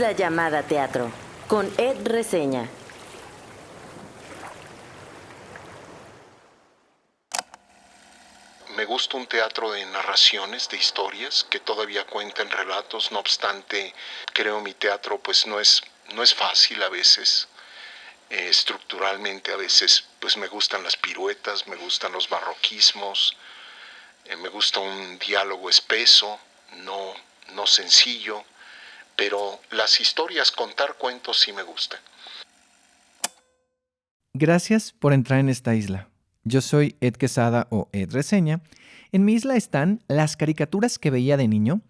Isla llamada teatro, con Ed Reseña. Me gusta un teatro de narraciones, de historias, que todavía cuentan relatos. No obstante, creo mi teatro pues no es fácil a veces. Estructuralmente a veces pues me gustan las piruetas, me gustan los barroquismos, me gusta un diálogo espeso, no sencillo, pero las historias, contar cuentos sí me gustan. Gracias por entrar en esta isla. Yo soy Ed Quesada o Ed Reseña. En mi isla están las caricaturas que veía de niño,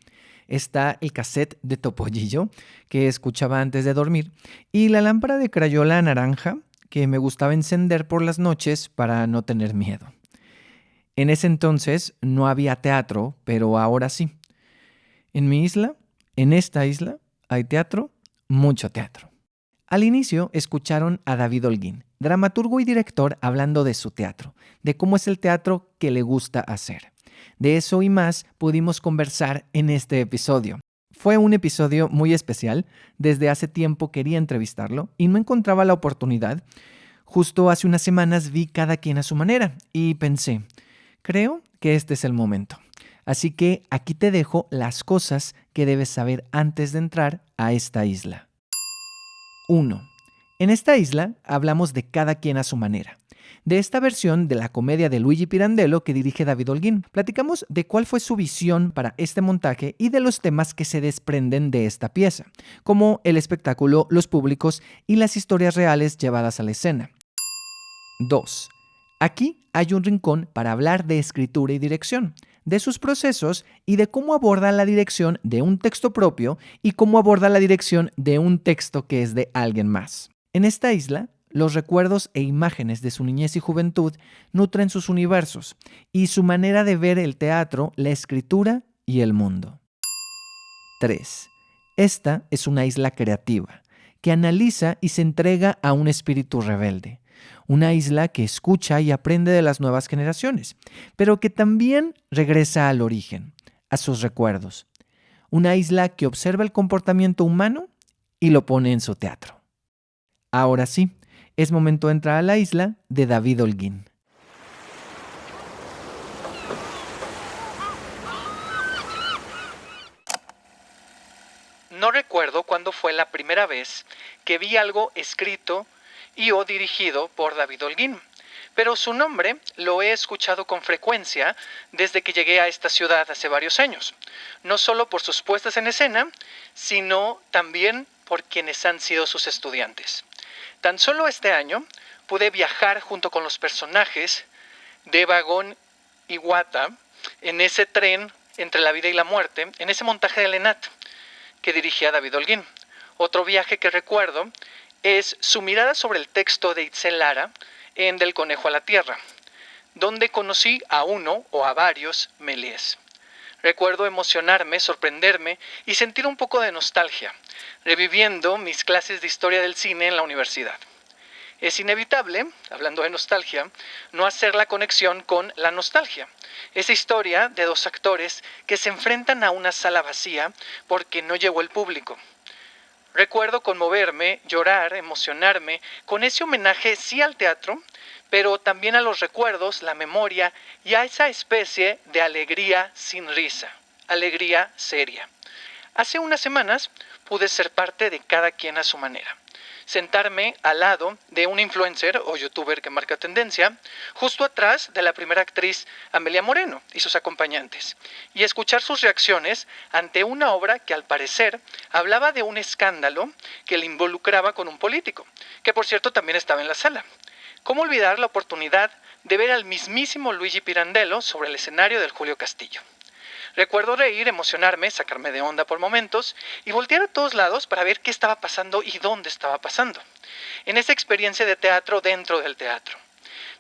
está el cassette de Topollillo que escuchaba antes de dormir y la lámpara de crayola naranja que me gustaba encender por las noches para no tener miedo. En ese entonces no había teatro, pero ahora sí. En mi isla, en esta isla, hay teatro, mucho teatro. Al inicio escucharon a David Holguín, dramaturgo y director, hablando de su teatro, de cómo es el teatro que le gusta hacer. De eso y más pudimos conversar en este episodio. Fue un episodio muy especial. Desde hace tiempo quería entrevistarlo y no encontraba la oportunidad. Justo hace unas semanas vi Cada quien a su manera y pensé, creo que este es el momento. Así que aquí te dejo las cosas que debes saber antes de entrar a esta isla. 1. En esta isla hablamos de Cada quien a su manera. De esta versión de la comedia de Luigi Pirandello que dirige David Holguín, platicamos de cuál fue su visión para este montaje y de los temas que se desprenden de esta pieza, como el espectáculo, los públicos y las historias reales llevadas a la escena. 2. Aquí hay un rincón para hablar de escritura y dirección, de sus procesos y de cómo aborda la dirección de un texto propio y cómo aborda la dirección de un texto que es de alguien más. En esta isla, los recuerdos e imágenes de su niñez y juventud nutren sus universos y su manera de ver el teatro, la escritura y el mundo. 3. Esta es una isla creativa, que analiza y se entrega a un espíritu rebelde. Una isla que escucha y aprende de las nuevas generaciones, pero que también regresa al origen, a sus recuerdos. Una isla que observa el comportamiento humano y lo pone en su teatro. Ahora sí, es momento de entrar a la isla de David Holguín. No recuerdo cuándo fue la primera vez que vi algo escrito y o dirigido por David Holguín, pero su nombre lo he escuchado con frecuencia desde que llegué a esta ciudad hace varios años, no solo por sus puestas en escena, sino también por quienes han sido sus estudiantes. Tan solo este año pude viajar junto con los personajes de Vagón y Guata en ese tren entre la vida y la muerte, en ese montaje de Lenat que dirigía David Holguín. Otro viaje que recuerdo es su mirada sobre el texto de Itzel Lara en Del conejo a la tierra, donde conocí a uno o a varios Méliès. Recuerdo emocionarme, sorprenderme y sentir un poco de nostalgia, reviviendo mis clases de historia del cine en la universidad. Es inevitable, hablando de nostalgia, no hacer la conexión con La nostalgia, esa historia de dos actores que se enfrentan a una sala vacía porque no llegó el público. Recuerdo conmoverme, llorar, emocionarme con ese homenaje sí al teatro, pero también a los recuerdos, la memoria y a esa especie de alegría sin risa, alegría seria. Hace unas semanas pude ser parte de Cada quien a su manera. Sentarme al lado de un influencer o youtuber que marca tendencia, justo atrás de la primera actriz Amelia Moreno y sus acompañantes, y escuchar sus reacciones ante una obra que al parecer hablaba de un escándalo que le involucraba con un político, que por cierto también estaba en la sala. ¿Cómo olvidar la oportunidad de ver al mismísimo Luigi Pirandello sobre el escenario del Julio Castillo? Recuerdo reír, emocionarme, sacarme de onda por momentos y voltear a todos lados para ver qué estaba pasando y dónde estaba pasando. En esa experiencia de teatro dentro del teatro.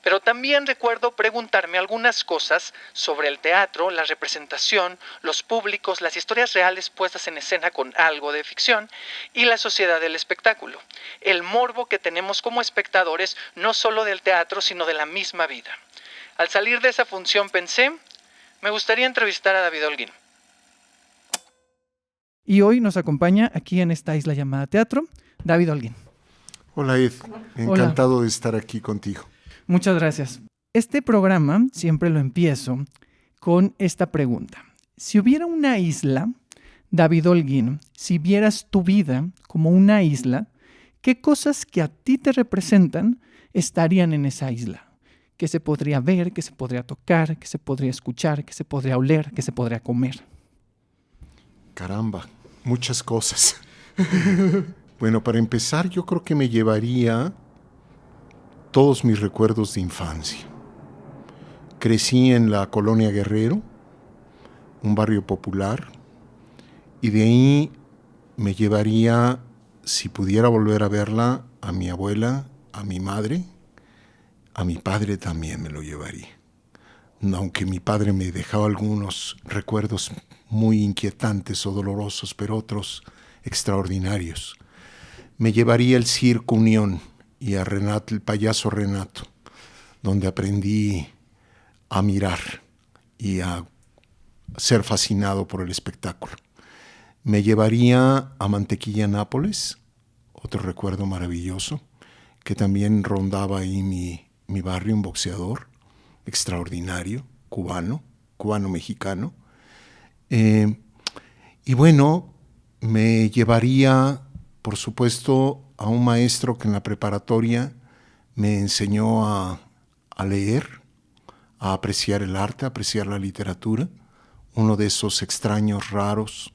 Pero también recuerdo preguntarme algunas cosas sobre el teatro, la representación, los públicos, las historias reales puestas en escena con algo de ficción y la sociedad del espectáculo. El morbo que tenemos como espectadores no solo del teatro, sino de la misma vida. Al salir de esa función pensé, me gustaría entrevistar a David Holguín. Y hoy nos acompaña aquí en esta isla llamada Teatro, David Holguín. Hola Ed, encantado de estar aquí contigo. Muchas gracias. Este programa siempre lo empiezo con esta pregunta. Si hubiera una isla, David Holguín, si vieras tu vida como una isla, ¿qué cosas que a ti te representan estarían en esa isla? ¿Qué se podría ver, qué se podría tocar, qué se podría escuchar, qué se podría oler, qué se podría comer? Caramba, muchas cosas. Bueno, para empezar, yo creo que me llevaría todos mis recuerdos de infancia. Crecí en la Colonia Guerrero, un barrio popular, y de ahí me llevaría, si pudiera volver a verla, a mi abuela, a mi madre, a mi padre también me lo llevaría. Aunque mi padre me dejaba algunos recuerdos muy inquietantes o dolorosos, pero otros extraordinarios. Me llevaría el Circo Unión y a Renato, el payaso Renato, donde aprendí a mirar y a ser fascinado por el espectáculo. Me llevaría a Mantequilla Nápoles, otro recuerdo maravilloso, que también rondaba ahí mi barrio, un boxeador extraordinario, cubano-mexicano. Y bueno, me llevaría, por supuesto, a un maestro que en la preparatoria me enseñó a leer, a apreciar el arte, a apreciar la literatura, uno de esos extraños raros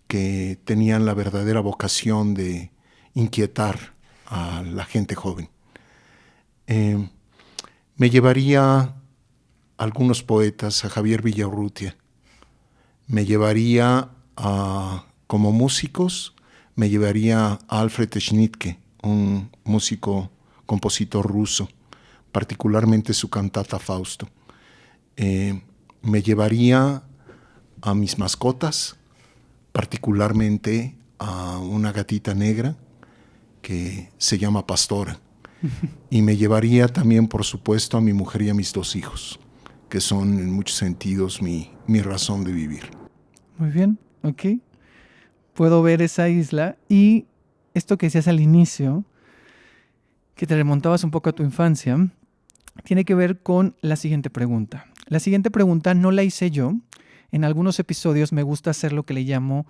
que tenían la verdadera vocación de inquietar a la gente joven. Me llevaría a algunos poetas, a Javier Villaurrutia. Me llevaría como músicos, me llevaría a Alfred Schnittke, un músico, compositor ruso, particularmente su cantata Fausto. Me llevaría a mis mascotas, particularmente a una gatita negra que se llama Pastora. Y me llevaría también, por supuesto, a mi mujer y a mis 2 hijos, que son en muchos sentidos mi razón de vivir. Muy bien, ok. Puedo ver esa isla y esto que decías al inicio, que te remontabas un poco a tu infancia, tiene que ver con la siguiente pregunta. La siguiente pregunta no la hice yo. En algunos episodios me gusta hacer lo que le llamo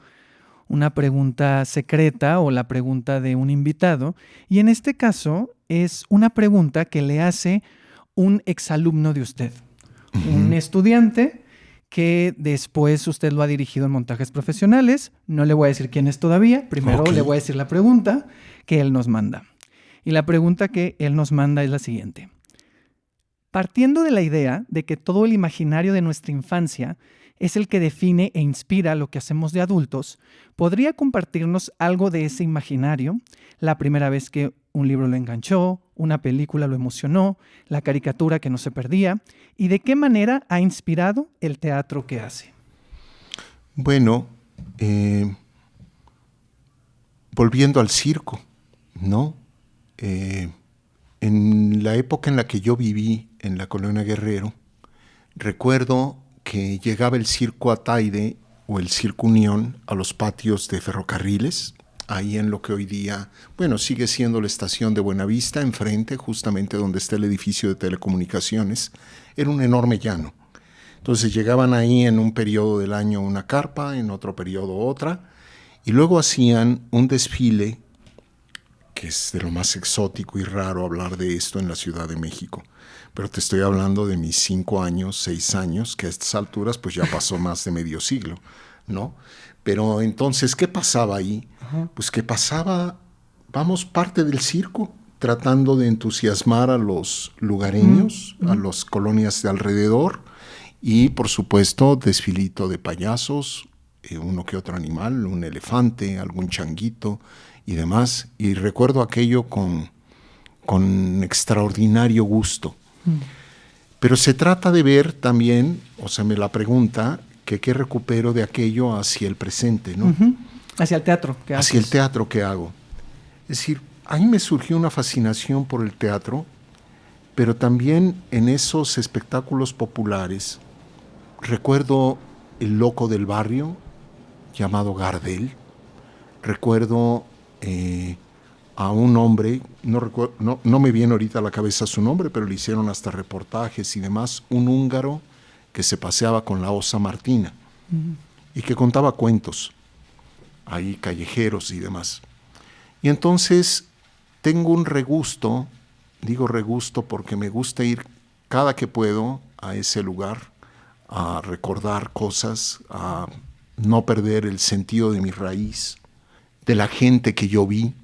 una pregunta secreta o la pregunta de un invitado. Y en este caso es una pregunta que le hace un exalumno de usted. Un estudiante que después usted lo ha dirigido en montajes profesionales. No le voy a decir quién es todavía. Primero le voy a decir la pregunta que él nos manda. Y la pregunta que él nos manda es la siguiente. Partiendo de la idea de que todo el imaginario de nuestra infancia es el que define e inspira lo que hacemos de adultos, ¿podría compartirnos algo de ese imaginario? La primera vez que un libro lo enganchó, una película lo emocionó, la caricatura que no se perdía, y de qué manera ha inspirado el teatro que hace. Bueno, volviendo al circo, ¿no? En la época en la que yo viví en la Colonia Guerrero, recuerdo que llegaba el Circo Ataide o el Circo Unión a los patios de ferrocarriles, ahí en lo que hoy día, bueno, sigue siendo la estación de Buenavista, enfrente, justamente donde está el edificio de telecomunicaciones. Era un enorme llano. Entonces llegaban ahí en un periodo del año una carpa, en otro periodo otra, y luego hacían un desfile, que es de lo más exótico y raro hablar de esto en la Ciudad de México. Pero te estoy hablando de mis 5 años, 6 años, que a estas alturas pues ya pasó más de medio siglo, ¿no? Pero entonces, ¿qué pasaba ahí? Pues que pasaba, parte del circo, tratando de entusiasmar a los lugareños, a las colonias de alrededor, y por supuesto desfilito de payasos, uno que otro animal, un elefante, algún changuito y demás. Y recuerdo aquello con extraordinario gusto. Pero se trata de ver también, o sea, me la pregunta, que qué recupero de aquello hacia el presente, ¿no? Hacia el teatro que haces. Hacia el teatro que hago. Es decir, a mí me surgió una fascinación por el teatro, pero también en esos espectáculos populares. Recuerdo El Loco del Barrio, llamado Gardel. Recuerdo a un hombre, no me viene ahorita a la cabeza su nombre, pero le hicieron hasta reportajes y demás, un húngaro que se paseaba con la osa Martina y que contaba cuentos, ahí callejeros y demás. Y entonces tengo un regusto, digo regusto porque me gusta ir cada que puedo a ese lugar, a recordar cosas, a no perder el sentido de mi raíz, de la gente que yo vi.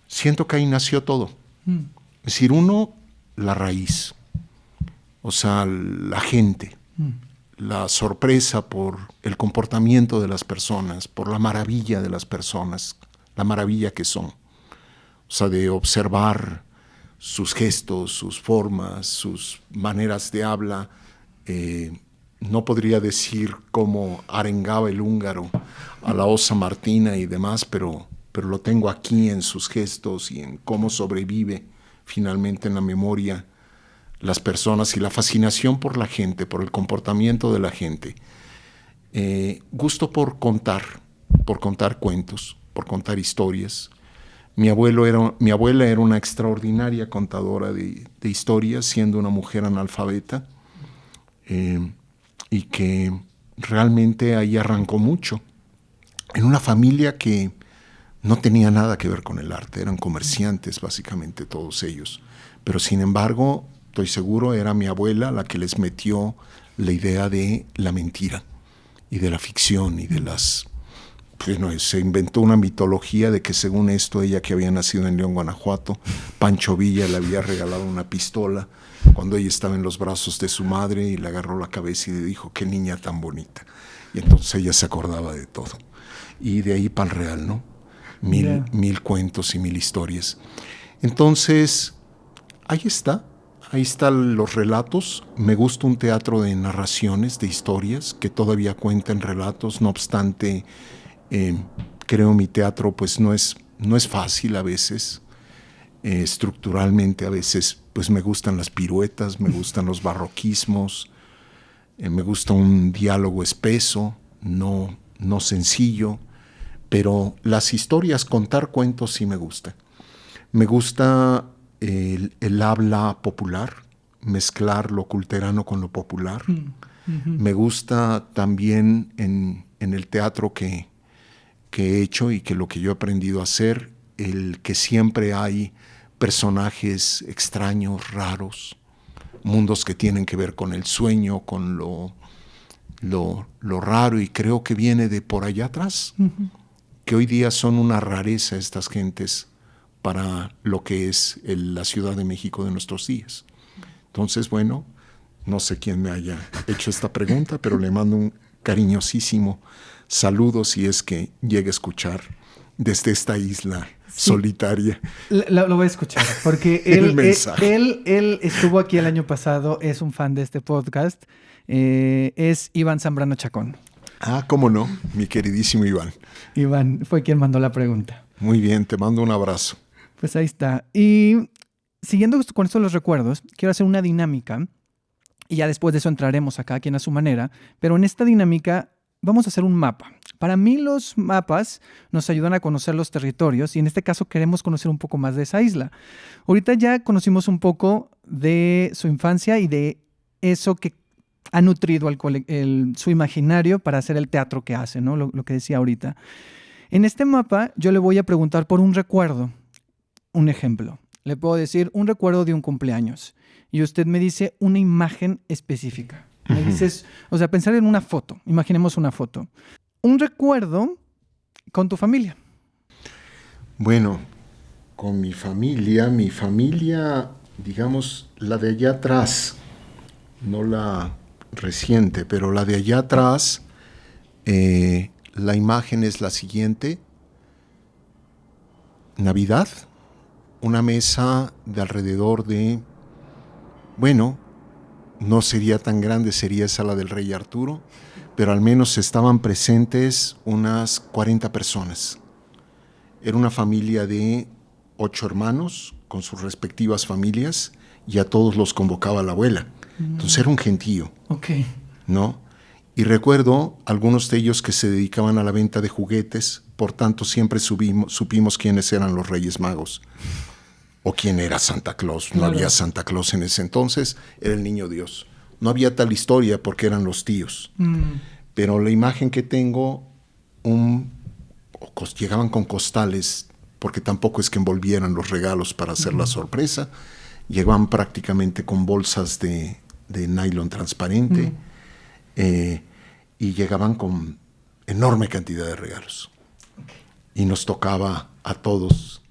Siento que ahí nació todo. Es decir, uno, la raíz, o sea, la gente, la sorpresa por el comportamiento de las personas, por la maravilla de las personas, la maravilla que son. O sea, de observar sus gestos, sus formas, sus maneras de habla. No podría decir cómo arengaba el húngaro a la osa Martina y demás, pero lo tengo aquí en sus gestos y en cómo sobrevive finalmente en la memoria las personas y la fascinación por la gente, por el comportamiento de la gente. Gusto por contar cuentos, por contar historias. Mi abuela era una extraordinaria contadora de historias, siendo una mujer analfabeta, y que realmente ahí arrancó mucho. En una familia que no tenía nada que ver con el arte, eran comerciantes básicamente todos ellos, pero sin embargo, estoy seguro, era mi abuela la que les metió la idea de la mentira y de la ficción y de las... Bueno, se inventó una mitología de que según esto, ella que había nacido en León, Guanajuato, Pancho Villa le había regalado una pistola cuando ella estaba en los brazos de su madre y le agarró la cabeza y le dijo, qué niña tan bonita. Y entonces ella se acordaba de todo. Y de ahí para el real, ¿no? Mil cuentos y mil historias. Entonces, ahí están los relatos. Me gusta un teatro de narraciones, de historias, que todavía cuentan relatos, no obstante... creo mi teatro pues no es fácil a veces, estructuralmente a veces pues me gustan las piruetas, me gustan los barroquismos, me gusta un diálogo espeso, no sencillo, pero las historias, contar cuentos sí me gusta. Me gusta el habla popular, mezclar lo culterano con lo popular. Me gusta también en el teatro que he hecho y que lo que yo he aprendido a hacer, el que siempre hay personajes extraños, raros, mundos que tienen que ver con el sueño, con lo raro, y creo que viene de por allá atrás, que hoy día son una rareza estas gentes para lo que es la Ciudad de México de nuestros días. Entonces, bueno, no sé quién me haya hecho esta pregunta, pero le mando un cariñosísimo saludo si es que llega a escuchar desde esta isla solitaria. Lo voy a escuchar, porque él estuvo aquí el año pasado, es un fan de este podcast, es Iván Zambrano Chacón. Ah, cómo no, mi queridísimo Iván. Iván fue quien mandó la pregunta. Muy bien, te mando un abrazo. Pues ahí está. Y siguiendo con esto de los recuerdos, quiero hacer una dinámica, y ya después de eso entraremos acá, quien a su manera, pero en esta dinámica vamos a hacer un mapa. Para mí los mapas nos ayudan a conocer los territorios y en este caso queremos conocer un poco más de esa isla. Ahorita ya conocimos un poco de su infancia y de eso que ha nutrido su imaginario para hacer el teatro que hace, ¿no? Lo que decía ahorita. En este mapa yo le voy a preguntar por un recuerdo, un ejemplo. Le puedo decir un recuerdo de un cumpleaños y usted me dice una imagen específica. Me dices, o sea, pensar en una foto. Imaginemos una foto. Un recuerdo con tu familia. Bueno, con mi familia, digamos, la de allá atrás, no la reciente, pero la de allá atrás, la imagen es la siguiente. Navidad, una mesa de alrededor de, bueno, no sería tan grande, sería esa la del Rey Arturo, pero al menos estaban presentes unas 40 personas. Era una familia de 8 hermanos con sus respectivas familias y a todos los convocaba la abuela. Entonces era un gentío, Ok. ¿no? Y recuerdo algunos de ellos que se dedicaban a la venta de juguetes, por tanto siempre supimos quiénes eran los Reyes Magos o quién era Santa Claus. No Claro. había Santa Claus en ese entonces, era el niño Dios. No había tal historia porque eran los tíos. Pero la imagen que tengo, llegaban con costales, porque tampoco es que envolvieran los regalos para hacer la sorpresa, llegaban prácticamente con bolsas de nylon transparente, y llegaban con enorme cantidad de regalos. Y nos tocaba a todos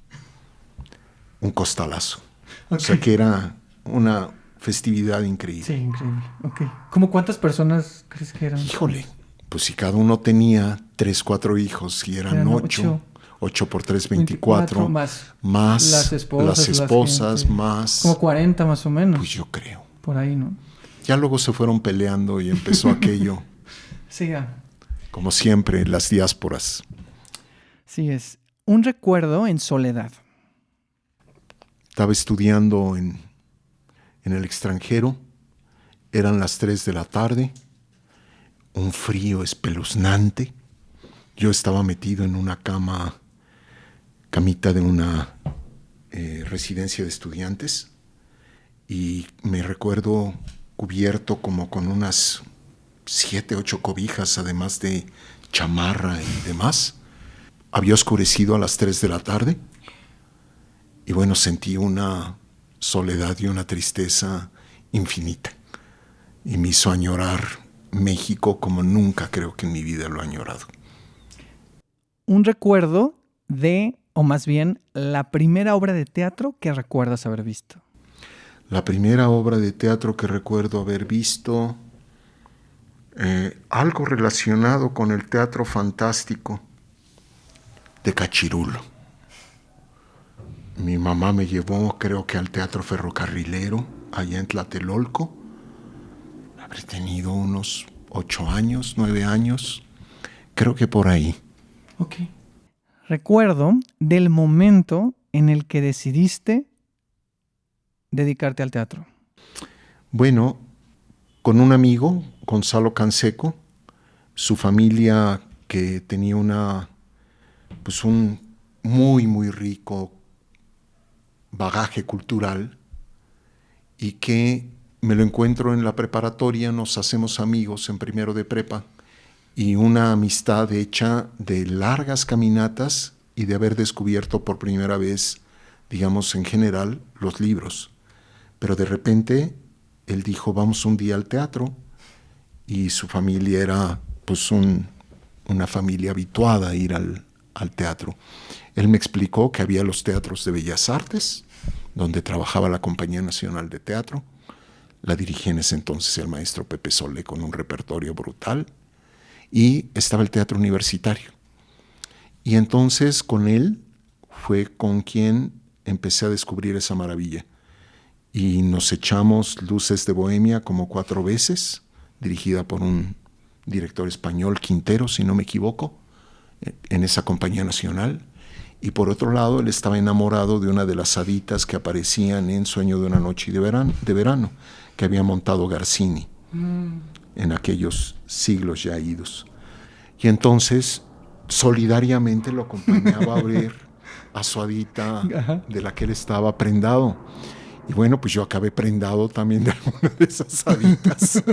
un costalazo. O sea que era una festividad increíble. Sí, increíble. Ok. ¿Cómo cuántas personas crees que eran? Híjole, pues si cada uno tenía 3, 4 hijos y eran Eran 8, 8 por 3, 24, más las esposas, gente. más... Como 40 más o menos. Pues yo creo. Por ahí, ¿no? Ya luego se fueron peleando y empezó aquello, Sí, ya. como siempre, las diásporas. Sí es. Un recuerdo en soledad. Estaba estudiando en el extranjero, eran las 3 de la tarde, un frío espeluznante. Yo estaba metido en una camita de una residencia de estudiantes, y me recuerdo cubierto como con unas 7, 8 cobijas, además de chamarra y demás. Había oscurecido a las 3 de la tarde y bueno, sentí una soledad y una tristeza infinita. Y me hizo añorar México como nunca creo que en mi vida lo he añorado. Un recuerdo de, o más bien, la primera obra de teatro que recuerdas haber visto. La primera obra de teatro que recuerdo haber visto, algo relacionado con el teatro fantástico de Cachirulo. Mi mamá me llevó, creo que al Teatro Ferrocarrilero, allá en Tlatelolco. Habré tenido unos 8 años, 9 años, creo que por ahí. Ok. Recuerdo del momento en el que decidiste dedicarte al teatro. Bueno, con un amigo, Gonzalo Canseco, su familia que tenía un muy, muy rico bagaje cultural, y que me lo encuentro en la preparatoria, nos hacemos amigos en primero de prepa, y una amistad hecha de largas caminatas y de haber descubierto por primera vez, digamos en general, los libros. Pero de repente él dijo, vamos un día al teatro, y su familia era pues una familia habituada a ir al teatro. Él me explicó que había los teatros de Bellas Artes, donde trabajaba la Compañía Nacional de Teatro. La dirigía en ese entonces el maestro Pepe Solé, con un repertorio brutal. Y estaba el Teatro Universitario. Y entonces con él fue con quien empecé a descubrir esa maravilla. Y nos echamos Luces de Bohemia como 4 veces, dirigida por un director español, Quintero, si no me equivoco, en esa Compañía Nacional. Y por otro lado, él estaba enamorado de una de las haditas que aparecían en Sueño de una noche de verano, que había montado Garcini en aquellos siglos ya idos. Y entonces, solidariamente lo acompañaba a ver a su hadita de la que él estaba prendado. Y bueno, pues yo acabé prendado también de alguna de esas haditas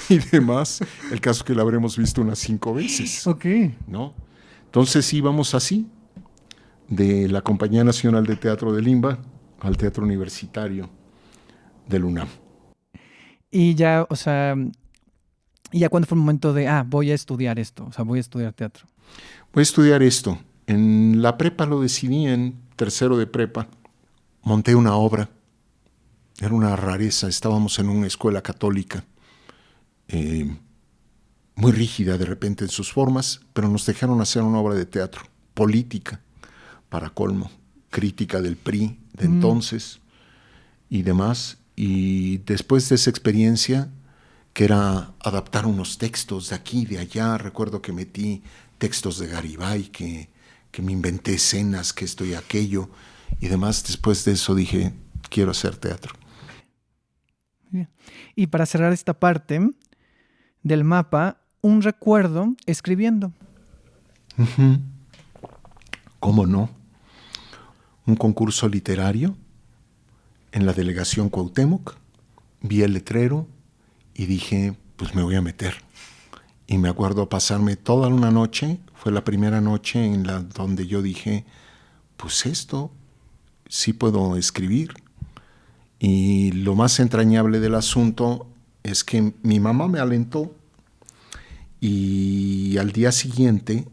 y demás. El caso es que la habremos visto unas 5 veces. Ok. ¿No? Entonces íbamos así, de la Compañía Nacional de Teatro de Limba al Teatro Universitario del UNAM. Y ya, o sea, ¿y ya cuándo fue el momento de, voy a estudiar esto? O sea, voy a estudiar teatro. Voy a estudiar esto. En la prepa lo decidí, en tercero de prepa. Monté una obra. Era una rareza. Estábamos en una escuela católica, muy rígida de repente en sus formas, pero nos dejaron hacer una obra de teatro, política, para colmo, crítica del PRI de entonces y demás. Y después de esa experiencia, que era adaptar unos textos de aquí, de allá, recuerdo que metí textos de Garibay, que me inventé escenas, que esto y aquello, y demás. Después de eso dije, quiero hacer teatro. Bien. Y para cerrar esta parte del mapa, un recuerdo escribiendo. ¿Cómo no? Un concurso literario en la delegación Cuauhtémoc. Vi el letrero y dije, pues me voy a meter. Y me acuerdo pasarme toda una noche, fue la primera noche en la donde yo dije, pues esto sí puedo escribir. Y lo más entrañable del asunto es que mi mamá me alentó y al día siguiente,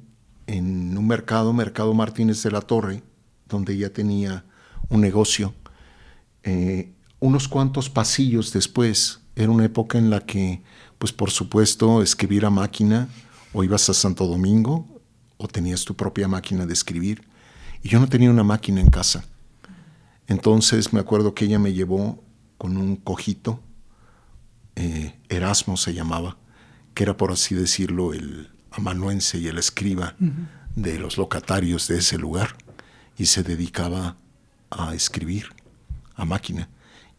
en un mercado Martínez de la Torre, donde ella tenía un negocio, unos cuantos pasillos después, era una época en la que, pues por supuesto, escribir a máquina, o ibas a Santo Domingo, o tenías tu propia máquina de escribir, y yo no tenía una máquina en casa. Entonces me acuerdo que ella me llevó con un cojito, Erasmo se llamaba, que era, por así decirlo, el amanuense y el escriba de los locatarios de ese lugar, y se dedicaba a escribir a máquina.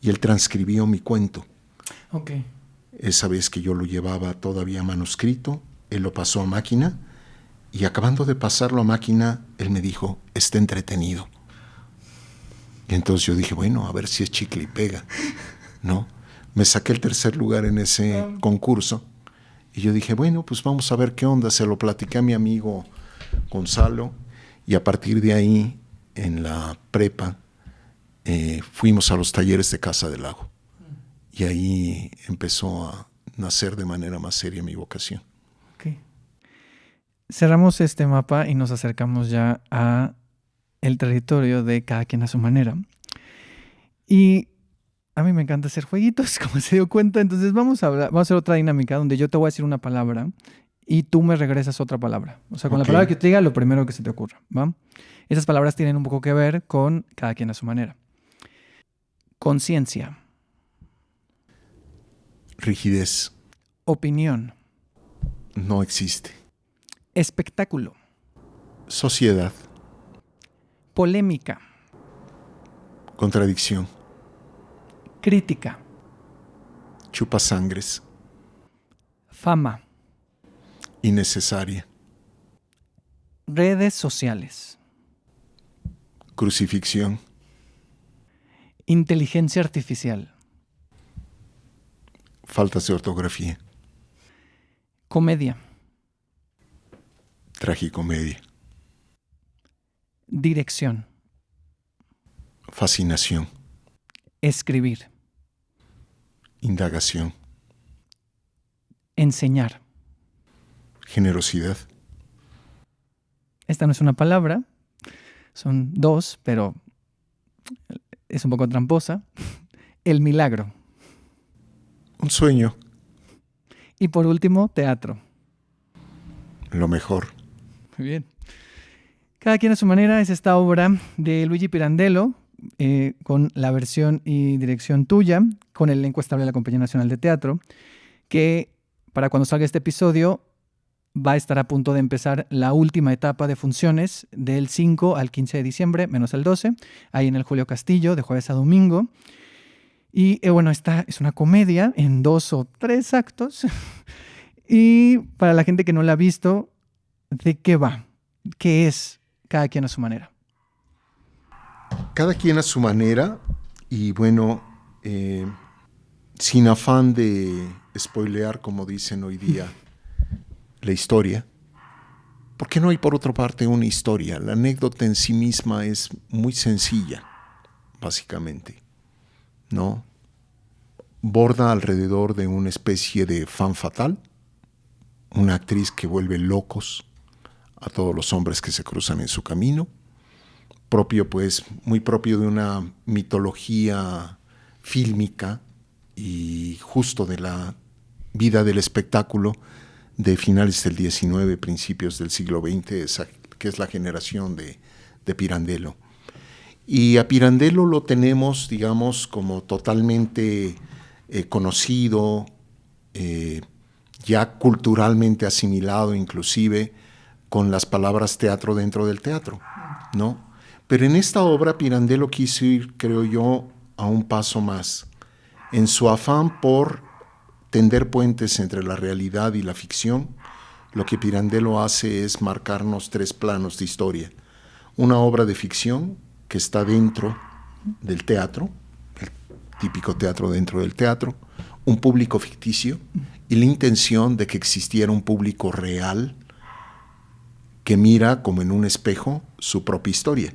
Y él transcribió mi cuento. Okay. Esa vez que yo lo llevaba todavía manuscrito, él lo pasó a máquina, y acabando de pasarlo a máquina, él me dijo, está entretenido. Y entonces yo dije, bueno, a ver si es chicle y pega, ¿no? Me saqué el tercer lugar en ese concurso, y yo dije, bueno, pues vamos a ver qué onda. Se lo platiqué a mi amigo Gonzalo, y a partir de ahí, en la prepa, fuimos a los talleres de Casa del Lago. Y ahí empezó a nacer de manera más seria mi vocación. Okay. Cerramos este mapa y nos acercamos ya a el territorio de cada quien a su manera. Y a mí me encanta hacer jueguitos, como se dio cuenta. Entonces vamos a hacer otra dinámica donde yo te voy a decir una palabra y tú me regresas otra palabra. O sea, con la palabra que yo te diga, lo primero que se te ocurra, ¿va? Esas palabras tienen un poco que ver con cada quien a su manera. Conciencia. Rigidez. Opinión. No existe. Espectáculo. Sociedad. Polémica. Contradicción. Crítica. Chupasangres. Fama. Innecesaria. Redes sociales. Crucifixión. Inteligencia artificial. Faltas de ortografía. Comedia. Tragicomedia. Dirección. Fascinación. Escribir. Indagación. Enseñar. Generosidad. Esta no es una palabra, son dos, pero es un poco tramposa. El milagro. Un sueño. Y por último, teatro. Lo mejor. Muy bien. Cada quien a su manera es esta obra de Luigi Pirandello, con la versión y dirección tuya, con el elenco estable de la Compañía Nacional de Teatro, que para cuando salga este episodio va a estar a punto de empezar la última etapa de funciones del 5 al 15 de diciembre, menos el 12, ahí en el Julio Castillo, de jueves a domingo. Y bueno, esta es una comedia en 2 o 3 actos. Y para la gente que no la ha visto, ¿de qué va? ¿Qué es cada quien a su manera? Cada quien a su manera, y bueno, sin afán de spoilear, como dicen hoy día, la historia, porque no hay por otra parte una historia. La anécdota en sí misma es muy sencilla, básicamente, ¿no? Borda alrededor de una especie de femme fatale, una actriz que vuelve locos a todos los hombres que se cruzan en su camino, muy propio de una mitología fílmica y justo de la vida del espectáculo de finales del XIX, principios del siglo XX, que es la generación de Pirandello. Y a Pirandello lo tenemos, digamos, como totalmente conocido, ya culturalmente asimilado inclusive, con las palabras teatro dentro del teatro, ¿no? Pero en esta obra Pirandello quiso ir, creo yo, a un paso más, en su afán por tender puentes entre la realidad y la ficción, lo que Pirandello hace es marcarnos 3 planos de historia. Una obra de ficción que está dentro del teatro, el típico teatro dentro del teatro, un público ficticio y la intención de que existiera un público real que mira como en un espejo su propia historia.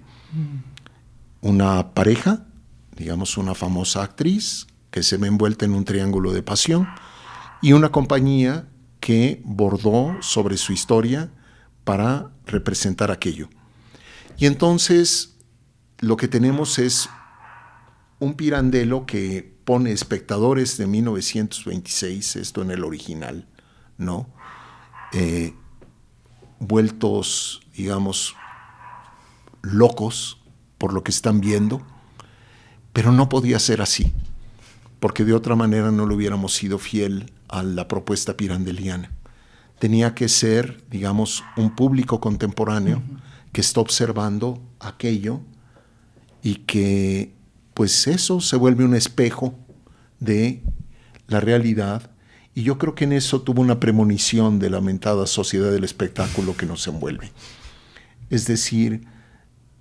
Una pareja, digamos una famosa actriz que se ve envuelta en un triángulo de pasión y una compañía que bordó sobre su historia para representar aquello. Y entonces lo que tenemos es un Pirandello que pone espectadores de 1926, esto en el original, ¿no? Vueltos, digamos, locos por lo que están viendo, pero no podía ser así, porque de otra manera no le hubiéramos sido fiel a la propuesta pirandeliana. Tenía que ser, digamos, un público contemporáneo que está observando aquello y que, pues eso se vuelve un espejo de la realidad. Y yo creo que en eso tuvo una premonición de la mentada sociedad del espectáculo que nos envuelve. Es decir,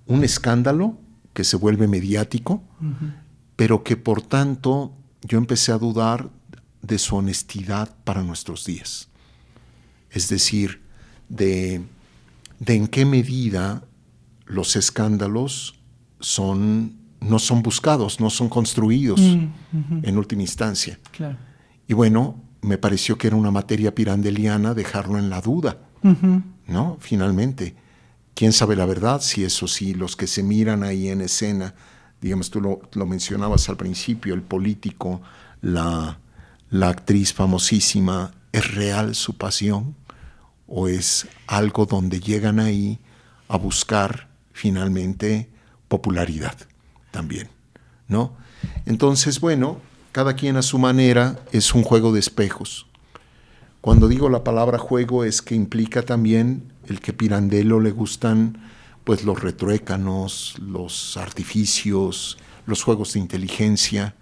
un escándalo que se vuelve mediático, pero que por tanto yo empecé a dudar de su honestidad para nuestros días. Es decir, de en qué medida los escándalos no son buscados, no son construidos en última instancia. Claro. Y bueno, me pareció que era una materia pirandeliana dejarlo en la duda, ¿no? Finalmente, ¿quién sabe la verdad? Si eso sí, los que se miran ahí en escena, digamos, tú lo mencionabas al principio, el político, la actriz famosísima, ¿es real su pasión? ¿O es algo donde llegan ahí a buscar finalmente popularidad también, ¿no? Entonces, bueno, cada quien a su manera, es un juego de espejos. Cuando digo la palabra juego es que implica también el que Pirandello le gustan pues los retruécanos, los artificios, los juegos de inteligencia,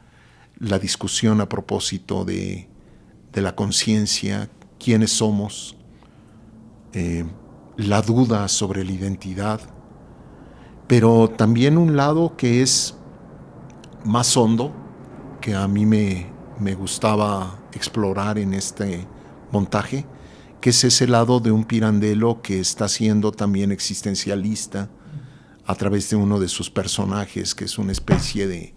la discusión a propósito de la conciencia, quiénes somos, la duda sobre la identidad, pero también un lado que es más hondo, que a mí me gustaba explorar en este montaje, que es ese lado de un Pirandello que está siendo también existencialista a través de uno de sus personajes, que es una especie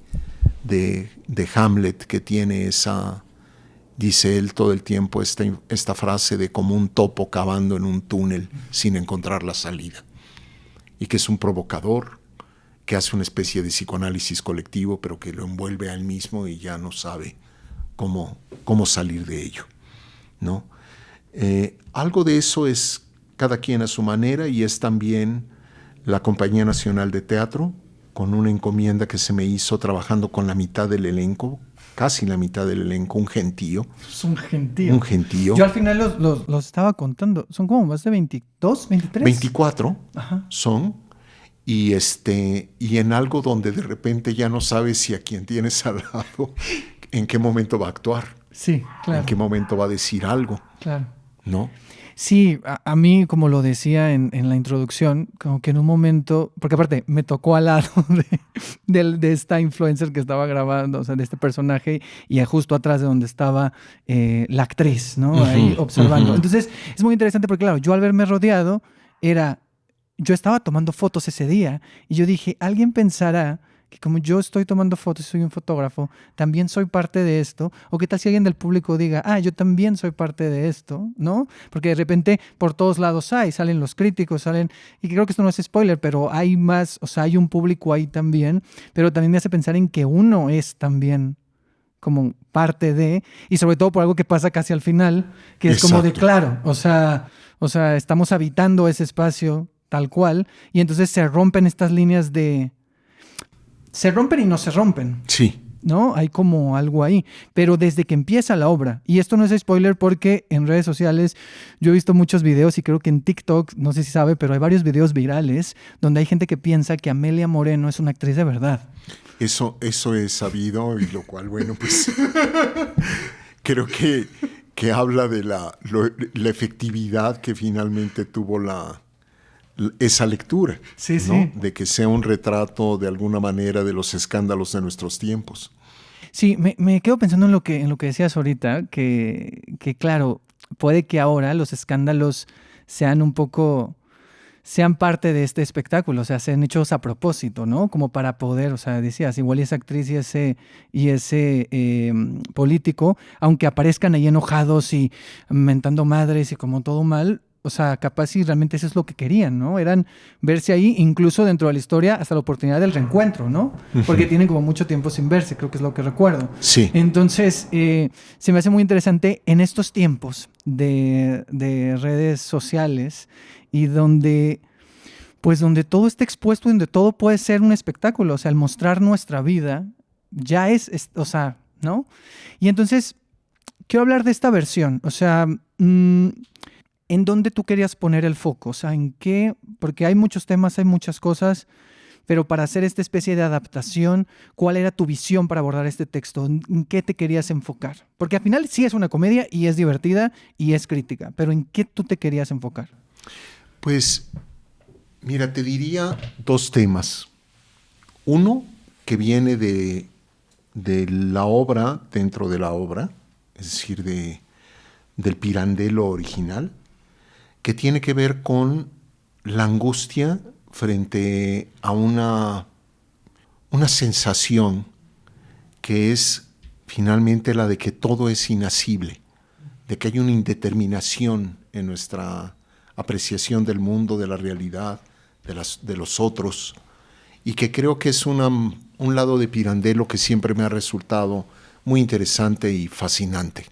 de Hamlet, que tiene esa, dice él todo el tiempo, esta frase de como un topo cavando en un túnel sin encontrar la salida, y que es un provocador, que hace una especie de psicoanálisis colectivo, pero que lo envuelve a él mismo y ya no sabe cómo salir de ello, ¿no? Algo de eso es cada quien a su manera, y es también la Compañía Nacional de Teatro, con una encomienda que se me hizo trabajando con la mitad del elenco, casi la mitad del elenco, un gentío. Es un gentío. Un gentío. Yo al final los estaba contando, son como más de 22, 23. 24 Ajá. son. Y en algo donde de repente ya no sabes si a quien tienes al lado, en qué momento va a actuar. Sí, claro. En qué momento va a decir algo. Claro. ¿No? Sí, a mí, como lo decía en la introducción, como que en un momento, porque aparte me tocó al lado de esta influencer que estaba grabando, o sea, de este personaje, y justo atrás de donde estaba la actriz, ¿no? Ahí observando. Entonces, es muy interesante porque, claro, yo al verme rodeado, yo estaba tomando fotos ese día, y yo dije, alguien pensará que como yo estoy tomando fotos y soy un fotógrafo, también soy parte de esto, o qué tal si alguien del público diga, yo también soy parte de esto, ¿no? Porque de repente por todos lados salen los críticos, y creo que esto no es spoiler, pero hay más, o sea, hay un público ahí también, pero también me hace pensar en que uno es también como parte de, y sobre todo por algo que pasa casi al final, que es como de claro, o sea, estamos habitando ese espacio tal cual, y entonces se rompen estas líneas se rompen y no se rompen. Sí. ¿No? Hay como algo ahí. Pero desde que empieza la obra, y esto no es spoiler porque en redes sociales yo he visto muchos videos, y creo que en TikTok, no sé si sabe, pero hay varios videos virales donde hay gente que piensa que Amelia Moreno es una actriz de verdad. Eso es sabido, y lo cual, bueno, pues creo que habla de la efectividad que finalmente tuvo esa lectura. Sí, ¿no? sí. De que sea un retrato de alguna manera de los escándalos de nuestros tiempos. Sí, me quedo pensando en lo que decías ahorita, que claro, puede que ahora los escándalos sean parte de este espectáculo, o sea, sean hechos a propósito, ¿no? Como para poder, o sea, decías, igual esa actriz y ese político, aunque aparezcan ahí enojados y mentando madres y como todo mal, o sea, capaz si realmente eso es lo que querían, ¿no? Eran verse ahí, incluso dentro de la historia, hasta la oportunidad del reencuentro, ¿no? Porque tienen como mucho tiempo sin verse, creo que es lo que recuerdo. Sí. Entonces, se me hace muy interesante en estos tiempos de redes sociales y donde todo está expuesto, donde todo puede ser un espectáculo, o sea, el mostrar nuestra vida ya o sea, ¿no? Y entonces, quiero hablar de esta versión, o sea, ¿en dónde tú querías poner el foco? O sea, ¿en qué? Porque hay muchos temas, hay muchas cosas, pero para hacer esta especie de adaptación, ¿cuál era tu visión para abordar este texto? ¿En qué te querías enfocar? Porque al final sí es una comedia y es divertida y es crítica, pero ¿en qué tú te querías enfocar? Pues, mira, te diría dos temas. Uno, que viene de la obra, dentro de la obra, es decir, del Pirandello original, que tiene que ver con la angustia frente a una sensación que es finalmente la de que todo es inasible, de que hay una indeterminación en nuestra apreciación del mundo, de la realidad, de los otros, y que creo que es un lado de Pirandello que siempre me ha resultado muy interesante y fascinante,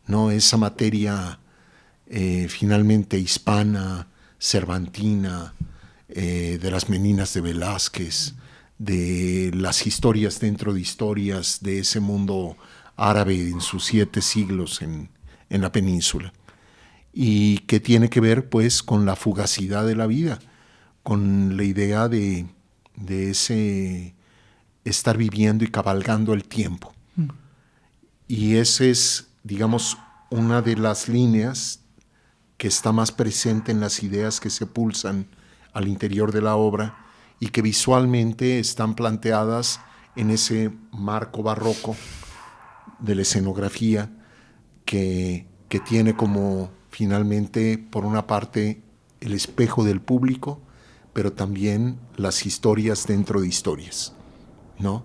¿no? Esa materia finalmente hispana, cervantina, de las meninas de Velázquez, de las historias dentro de historias de ese mundo árabe en sus 7 siglos en la península, y que tiene que ver pues con la fugacidad de la vida, con la idea de ese estar viviendo y cabalgando el tiempo. Y esa es, digamos, una de las líneas que está más presente en las ideas que se pulsan al interior de la obra y que visualmente están planteadas en ese marco barroco de la escenografía que tiene como finalmente, por una parte, el espejo del público, pero también las historias dentro de historias, ¿no?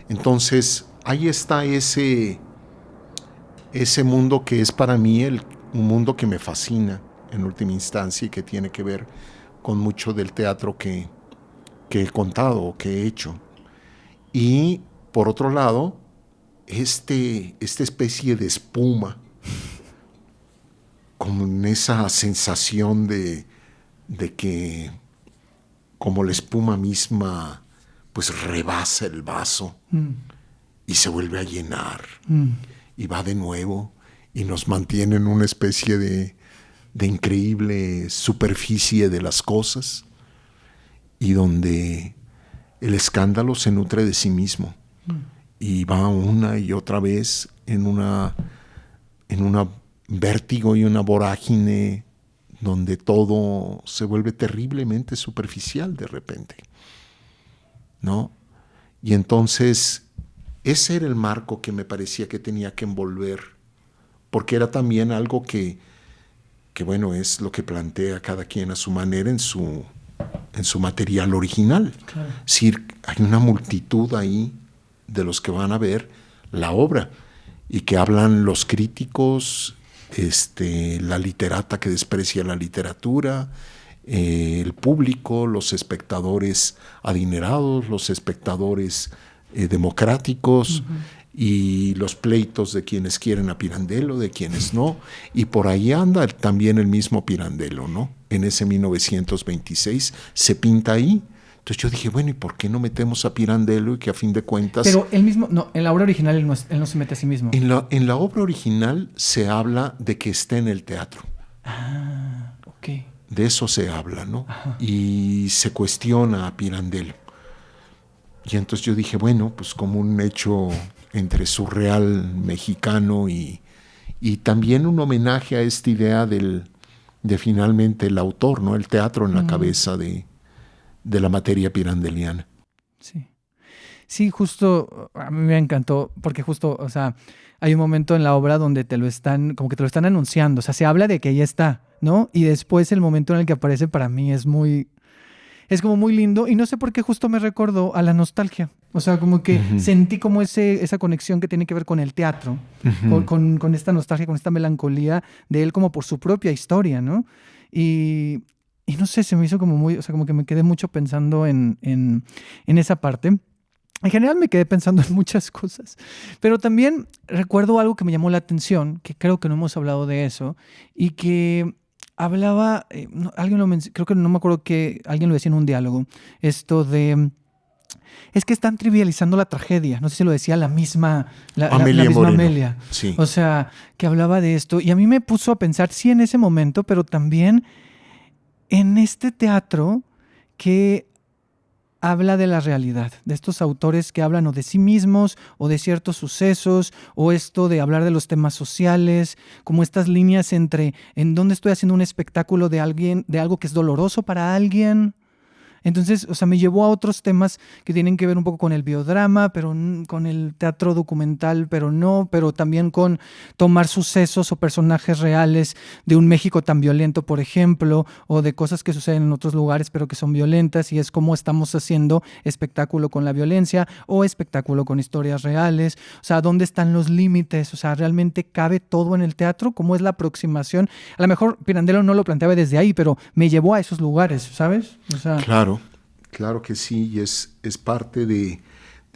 Entonces, ahí está ese mundo que es para mí un mundo que me fascina en última instancia y que tiene que ver con mucho del teatro que he contado o que he hecho. Y por otro lado, esta especie de espuma, con esa sensación de que como la espuma misma pues rebasa el vaso y se vuelve a llenar y va de nuevo y nos mantiene en una especie de increíble superficie de las cosas, y donde el escándalo se nutre de sí mismo y va una y otra vez en una vértigo y una vorágine donde todo se vuelve terriblemente superficial de repente, ¿no? Y entonces ese era el marco que me parecía que tenía que envolver, porque era también algo que bueno, es lo que plantea cada quien a su manera en su material original. Claro. Es decir, hay una multitud ahí de los que van a ver la obra y que hablan los críticos, la literata que desprecia la literatura, el público, los espectadores adinerados, los espectadores democráticos, y los pleitos de quienes quieren a Pirandello, de quienes no, y por ahí anda también el mismo Pirandello, ¿no? En ese 1926 se pinta ahí. Entonces yo dije, bueno, ¿y por qué no metemos a Pirandello y que a fin de cuentas... Pero él mismo, no, en la obra original él no se mete a sí mismo. En la obra original se habla de que está en el teatro. Ah, ok. De eso se habla, ¿no? Ajá. Y se cuestiona a Pirandello. Y entonces yo dije, bueno, pues como un hecho entre surreal mexicano y y también un homenaje a esta idea de finalmente el autor, ¿no? El teatro en la cabeza de la materia pirandeliana. Sí. Sí, justo, a mí me encantó, porque justo, o sea, hay un momento en la obra donde como que te lo están anunciando, o sea, se habla de que ya está, ¿no? Y después el momento en el que aparece para mí es como muy lindo, y no sé por qué justo me recordó a la nostalgia. O sea, como que sentí como esa conexión que tiene que ver con el teatro, con esta nostalgia, con esta melancolía de él como por su propia historia, ¿no? Y no sé, se me hizo como muy, o sea, como que me quedé mucho pensando en esa parte. En general me quedé pensando en muchas cosas, pero también recuerdo algo que me llamó la atención, que creo que no hemos hablado de eso, y que hablaba, creo que no me acuerdo que alguien lo decía en un diálogo, esto de, es que están trivializando la tragedia, no sé si lo decía la misma Moreno. Amelia, Sí. o sea, que hablaba de esto, y a mí me puso a pensar, sí, en ese momento, pero también en este teatro que habla de la realidad, de estos autores que hablan o de sí mismos o de ciertos sucesos, o esto de hablar de los temas sociales, como estas líneas entre en dónde estoy haciendo un espectáculo de algo que es doloroso para alguien. Entonces, o sea, me llevó a otros temas que tienen que ver un poco con el biodrama, pero con el teatro documental, pero también con tomar sucesos o personajes reales de un México tan violento, por ejemplo, o de cosas que suceden en otros lugares, pero que son violentas, y es cómo estamos haciendo espectáculo con la violencia o espectáculo con historias reales. O sea, ¿dónde están los límites? O sea, ¿realmente cabe todo en el teatro? ¿Cómo es la aproximación? A lo mejor Pirandello no lo planteaba desde ahí, pero me llevó a esos lugares, ¿sabes? O sea, Claro que sí, y es parte de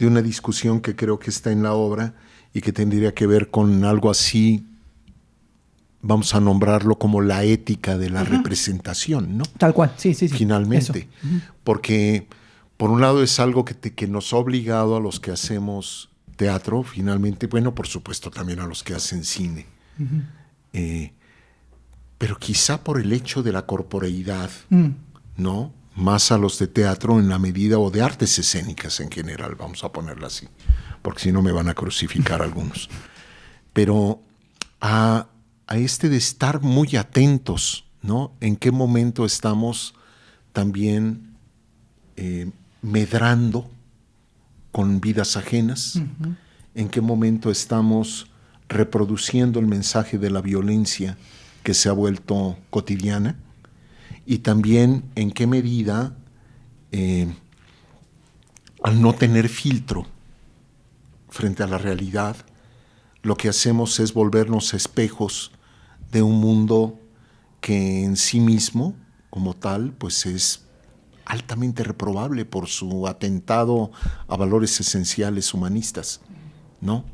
una discusión que creo que está en la obra y que tendría que ver con algo así, vamos a nombrarlo como la ética de la representación, ¿no? Tal cual, sí. Finalmente, porque por un lado es algo que nos ha obligado a los que hacemos teatro, finalmente, bueno, por supuesto también a los que hacen cine, pero quizá por el hecho de la corporeidad, ¿no? Más a los de teatro en la medida, o de artes escénicas en general, vamos a ponerla así, porque si no me van a crucificar algunos. Pero a este de estar muy atentos, ¿no? En qué momento estamos también medrando con vidas ajenas, en qué momento estamos reproduciendo el mensaje de la violencia que se ha vuelto cotidiana, y también en qué medida, al no tener filtro frente a la realidad, lo que hacemos es volvernos espejos de un mundo que en sí mismo, como tal, pues es altamente reprobable por su atentado a valores esenciales humanistas, ¿no?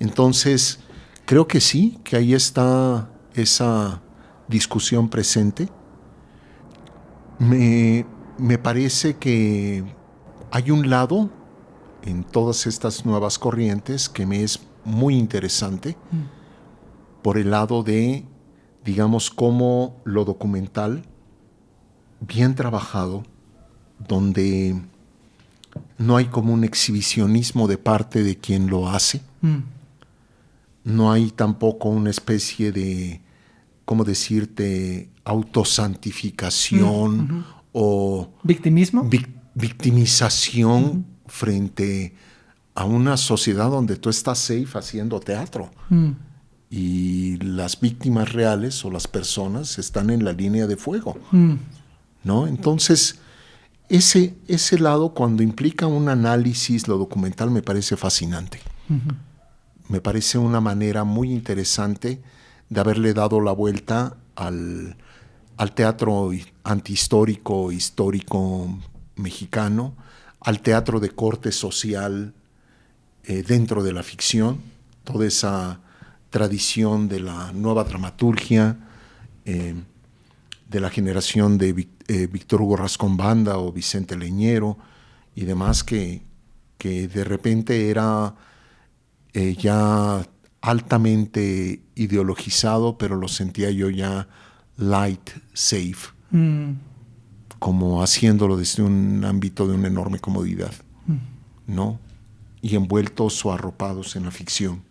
Entonces, creo que sí, que ahí está esa discusión presente. Me parece que hay un lado en todas estas nuevas corrientes que me es muy interesante, por el lado de, digamos, cómo lo documental, bien trabajado, donde no hay como un exhibicionismo de parte de quien lo hace, no hay tampoco una especie de, ¿cómo decirte?, autosantificación o victimismo, victimización frente a una sociedad donde tú estás safe haciendo teatro y las víctimas reales o las personas están en la línea de fuego, ¿no? Entonces, ese lado, cuando implica un análisis, lo documental me parece fascinante. Me parece una manera muy interesante de haberle dado la vuelta al teatro antihistórico, histórico mexicano, al teatro de corte social dentro de la ficción, toda esa tradición de la nueva dramaturgia, de la generación de Víctor Hugo Rascón-Banda o Vicente Leñero y demás, que de repente era ya altamente ideologizado, pero lo sentía yo ya light, safe, como haciéndolo desde un ámbito de una enorme comodidad, ¿no? Y envueltos o arropados en la ficción.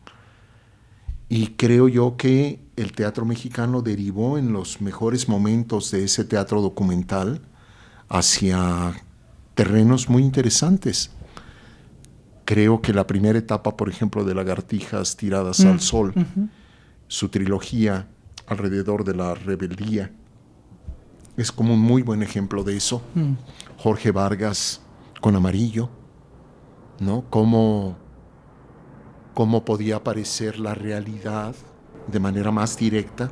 Y creo yo que el teatro mexicano derivó en los mejores momentos de ese teatro documental hacia terrenos muy interesantes. Creo que la primera etapa, por ejemplo, de Lagartijas tiradas al sol, su trilogía alrededor de la rebeldía, es como un muy buen ejemplo de eso. Jorge Vargas con Amarillo, ¿no? Cómo podía aparecer la realidad de manera más directa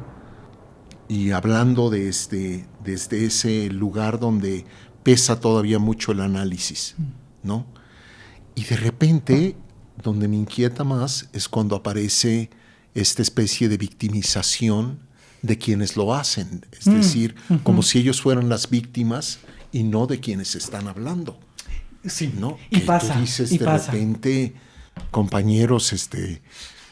y hablando desde ese lugar donde pesa todavía mucho el análisis, ¿no? Y de repente, donde me inquieta más es cuando aparece esta especie de victimización de quienes lo hacen, es decir, como si ellos fueran las víctimas y no de quienes están hablando. Sí, ¿no? y Que pasa, tú dices y de pasa. repente, compañeros,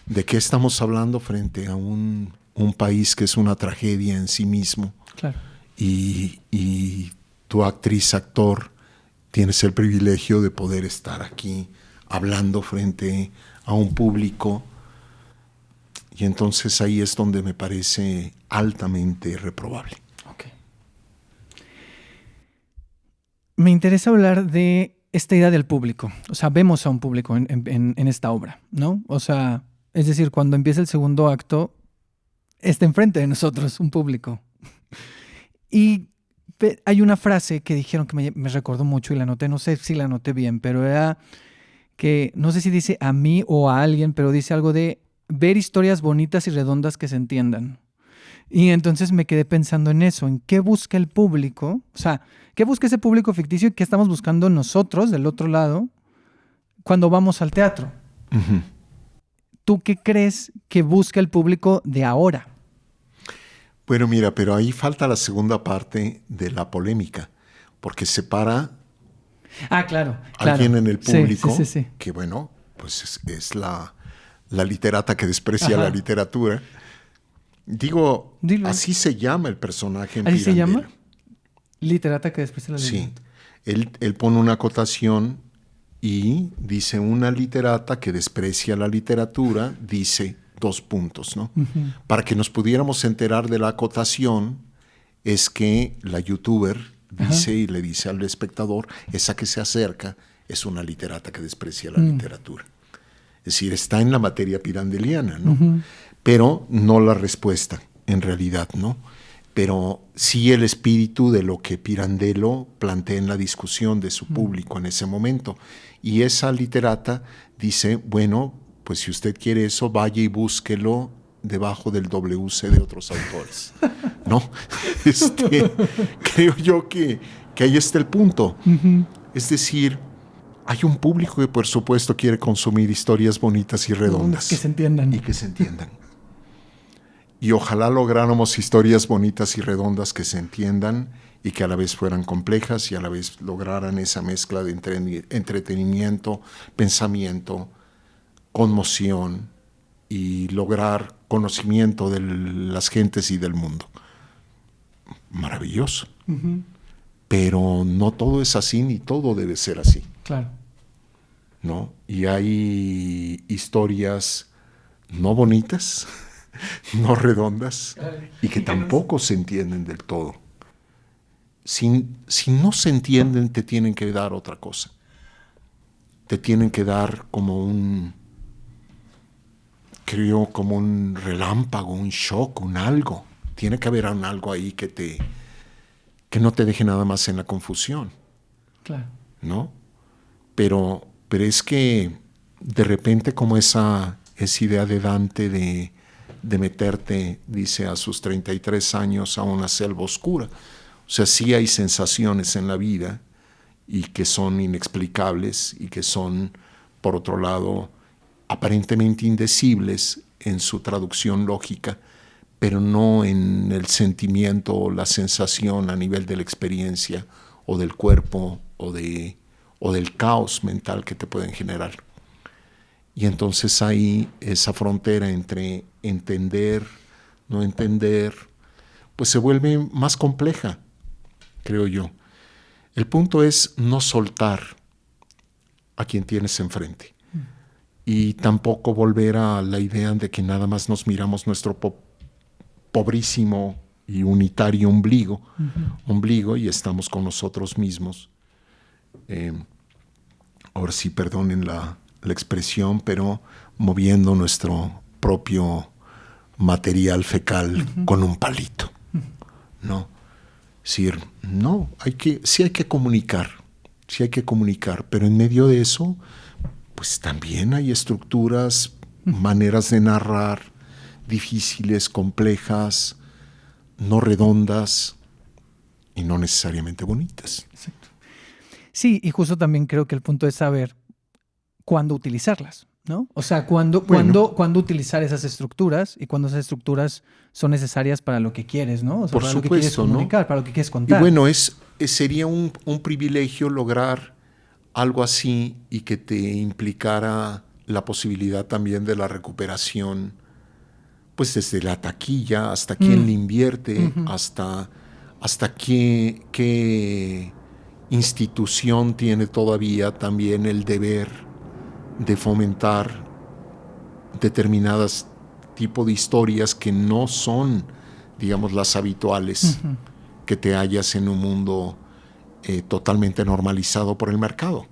¿de qué estamos hablando frente a un país que es una tragedia en sí mismo? Claro. Y tu actriz, actor, tienes el privilegio de poder estar aquí hablando frente a un público. Y entonces ahí es donde me parece altamente reprobable. Okay. Me interesa hablar de esta idea del público. O sea, vemos a un público en esta obra, ¿no? O sea, es decir, cuando empieza el segundo acto, está enfrente de nosotros un público. Y hay una frase que dijeron que me recordó mucho y la anoté, no sé si la anoté bien, pero era que, no sé si dice a mí o a alguien, pero dice algo de ver historias bonitas y redondas que se entiendan. Y entonces me quedé pensando en eso, en qué busca el público, o sea, qué busca ese público ficticio y qué estamos buscando nosotros del otro lado cuando vamos al teatro. Uh-huh. ¿Tú qué crees que busca el público de ahora? Bueno, mira, pero ahí falta la segunda parte de la polémica, porque separa Claro. alguien en el público sí. que, bueno, pues es la literata que desprecia la literatura. Digo, Dilo. Así se llama el personaje en ¿Así Pirandello. se llama? Literata que desprecia la literatura. Sí. Él pone una acotación y dice una literata que desprecia la literatura, dice 2 puntos, ¿no? Uh-huh. Para que nos pudiéramos enterar de la acotación, es que la youtuber dice y le dice al espectador, esa que se acerca es una literata que desprecia la literatura. Es decir, está en la materia pirandeliana, ¿no? Uh-huh. Pero no la respuesta, en realidad, ¿no? Pero sí el espíritu de lo que Pirandello plantea en la discusión de su público en ese momento. Y esa literata dice, bueno, pues si usted quiere eso, vaya y búsquelo debajo del WC de otros autores, ¿no? Creo yo que ahí está el punto. Uh-huh. Es decir, hay un público que por supuesto quiere consumir historias bonitas y redondas. Que se entiendan. Y que se entiendan. Y ojalá lográramos historias bonitas y redondas que se entiendan y que a la vez fueran complejas y a la vez lograran esa mezcla de entretenimiento, pensamiento, conmoción y lograr conocimiento de las gentes y del mundo. Maravilloso. Uh-huh. Pero no todo es así ni todo debe ser así. Claro. ¿No? Y hay historias no bonitas, no redondas y que tampoco se entienden del todo. Si no se entienden, te tienen que dar otra cosa. Te tienen que dar como un relámpago, un shock, un algo. Tiene que haber un algo ahí que no te deje nada más en la confusión. Claro. ¿No? Pero es que de repente como esa idea de Dante de meterte, dice, a sus 33 años a una selva oscura. O sea, sí hay sensaciones en la vida y que son inexplicables y que son, por otro lado, aparentemente indecibles en su traducción lógica, pero no en el sentimiento o la sensación a nivel de la experiencia o del cuerpo o del caos mental que te pueden generar. Y entonces ahí esa frontera entre entender, no entender, pues se vuelve más compleja, creo yo. El punto es no soltar a quien tienes enfrente. y tampoco volver a la idea de que nada más nos miramos nuestro pobrísimo y unitario ombligo y estamos con nosotros mismos. Ahora sí, perdonen la expresión, pero moviendo nuestro propio material fecal con un palito, ¿no? Es decir, no, sí hay que comunicar, pero en medio de eso, pues también hay estructuras, maneras de narrar difíciles, complejas, no redondas y no necesariamente bonitas. Exacto. Sí, y justo también creo que el punto es saber cuándo utilizarlas, ¿no? O sea, cuándo utilizar esas estructuras y cuándo esas estructuras son necesarias para lo que quieres, ¿no? O sea, por para supuesto, lo que quieres comunicar, ¿no? para lo que quieres contar. Y bueno, sería un privilegio lograr algo así y que te implicara la posibilidad también de la recuperación, pues desde la taquilla hasta quién le invierte, hasta qué institución tiene todavía también el deber de fomentar determinadas tipo de historias que no son, digamos, las habituales que te hallas en un mundo totalmente normalizado por el mercado,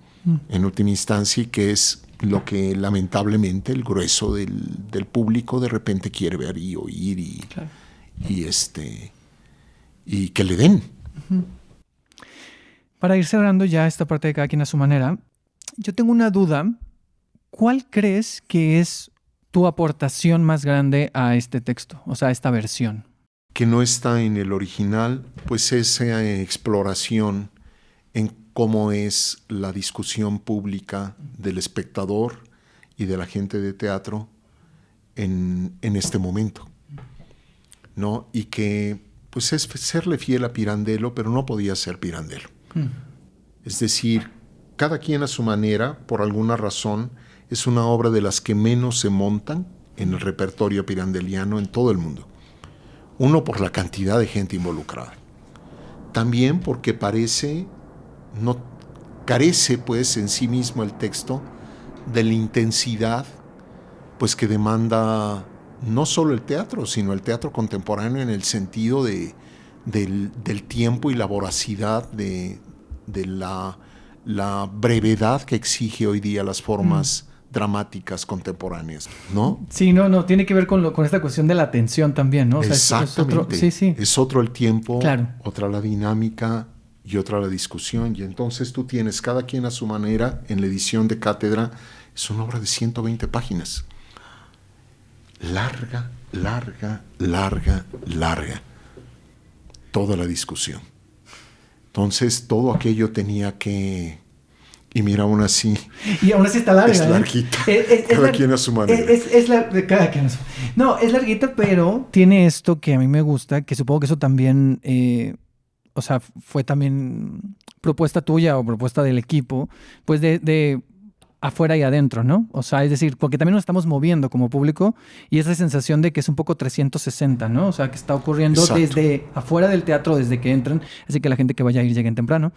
en última instancia, y que es lo que lamentablemente el grueso del público de repente quiere ver y oír Claro. y que le den. Para ir cerrando ya esta parte de cada quien a su manera, yo tengo una duda. ¿Cuál crees que es tu aportación más grande a este texto, o sea, a esta versión? Que no está en el original, pues esa exploración en cómo es la discusión pública del espectador y de la gente de teatro en este momento, ¿no? Y que pues es serle fiel a Pirandello, pero no podía ser Pirandello. Es decir, cada quien a su manera, por alguna razón, es una obra de las que menos se montan en el repertorio pirandeliano en todo el mundo. Uno, por la cantidad de gente involucrada. También porque carece pues en sí mismo el texto de la intensidad pues que demanda no solo el teatro, sino el teatro contemporáneo en el sentido del tiempo y la voracidad de la brevedad que exige hoy día las formas dramáticas contemporáneas, ¿no? Sí, no, tiene que ver con esta cuestión de la atención también, ¿no? O sea, exactamente. Sí. Es otro el tiempo, claro. Otra la dinámica y otra la discusión. Y entonces tú tienes cada quien a su manera en la edición de Cátedra. Es una obra de 120 páginas. Larga. Toda la discusión. Entonces todo aquello tenía que... Y mira, aún así... Y aún así está larga. Es larguita. Cada quien a su manera. Cada quien a su... No, es larguita, pero tiene esto que a mí me gusta, que supongo que eso también... o sea, fue también propuesta tuya o propuesta del equipo, pues de afuera y adentro, ¿no? O sea, es decir, porque también nos estamos moviendo como público y esa sensación de que es un poco 360, ¿no? O sea, que está ocurriendo Exacto. desde afuera del teatro, desde que entran, así que la gente que vaya a ir lleguen temprano.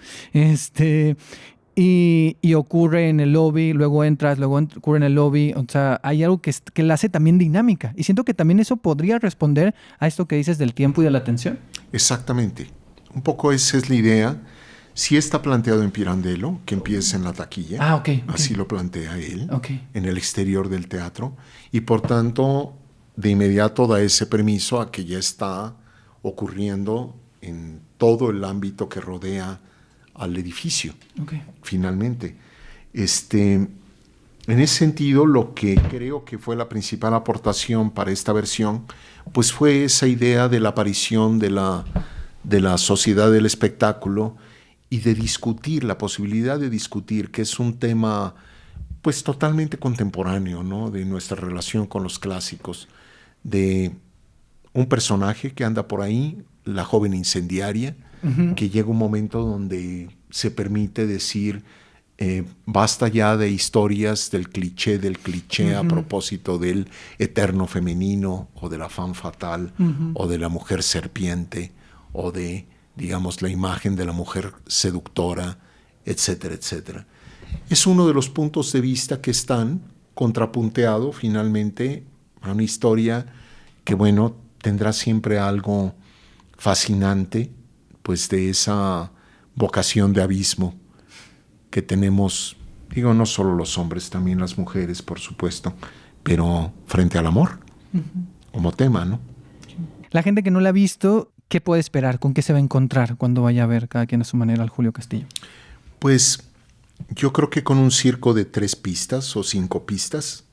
Y ocurre en el lobby, luego entras, luego ocurre en el lobby. O sea, hay algo que la hace también dinámica. Y siento que también eso podría responder a esto que dices del tiempo y de la atención. Exactamente. Un poco esa es la idea. Sí está planteado en Pirandello, que empieza en la taquilla. Ah, ok. Así lo plantea él, Okay. en el exterior del teatro. Y por tanto, de inmediato da ese permiso a que ya está ocurriendo en todo el ámbito que rodea al edificio, Okay. finalmente. En ese sentido, lo que creo que fue la principal aportación para esta versión, pues fue esa idea de la aparición de la sociedad del espectáculo y de discutir, la posibilidad de discutir, que es un tema pues totalmente contemporáneo, ¿no? De nuestra relación con los clásicos, de un personaje que anda por ahí, la joven incendiaria, que llega un momento donde se permite decir basta ya de historias del cliché a propósito del eterno femenino o de la femme fatale o de la mujer serpiente o de, digamos, la imagen de la mujer seductora, etcétera, etcétera. Es uno de los puntos de vista que están contrapunteado finalmente a una historia que, bueno, tendrá siempre algo fascinante, pues de esa vocación de abismo que tenemos, digo, no solo los hombres, también las mujeres, por supuesto, pero frente al amor, como tema, ¿no? La gente que no la ha visto, ¿qué puede esperar? ¿Con qué se va a encontrar cuando vaya a ver cada quien a su manera al Julio Castillo? Pues yo creo que con un circo de 3 pistas o 5 pistas,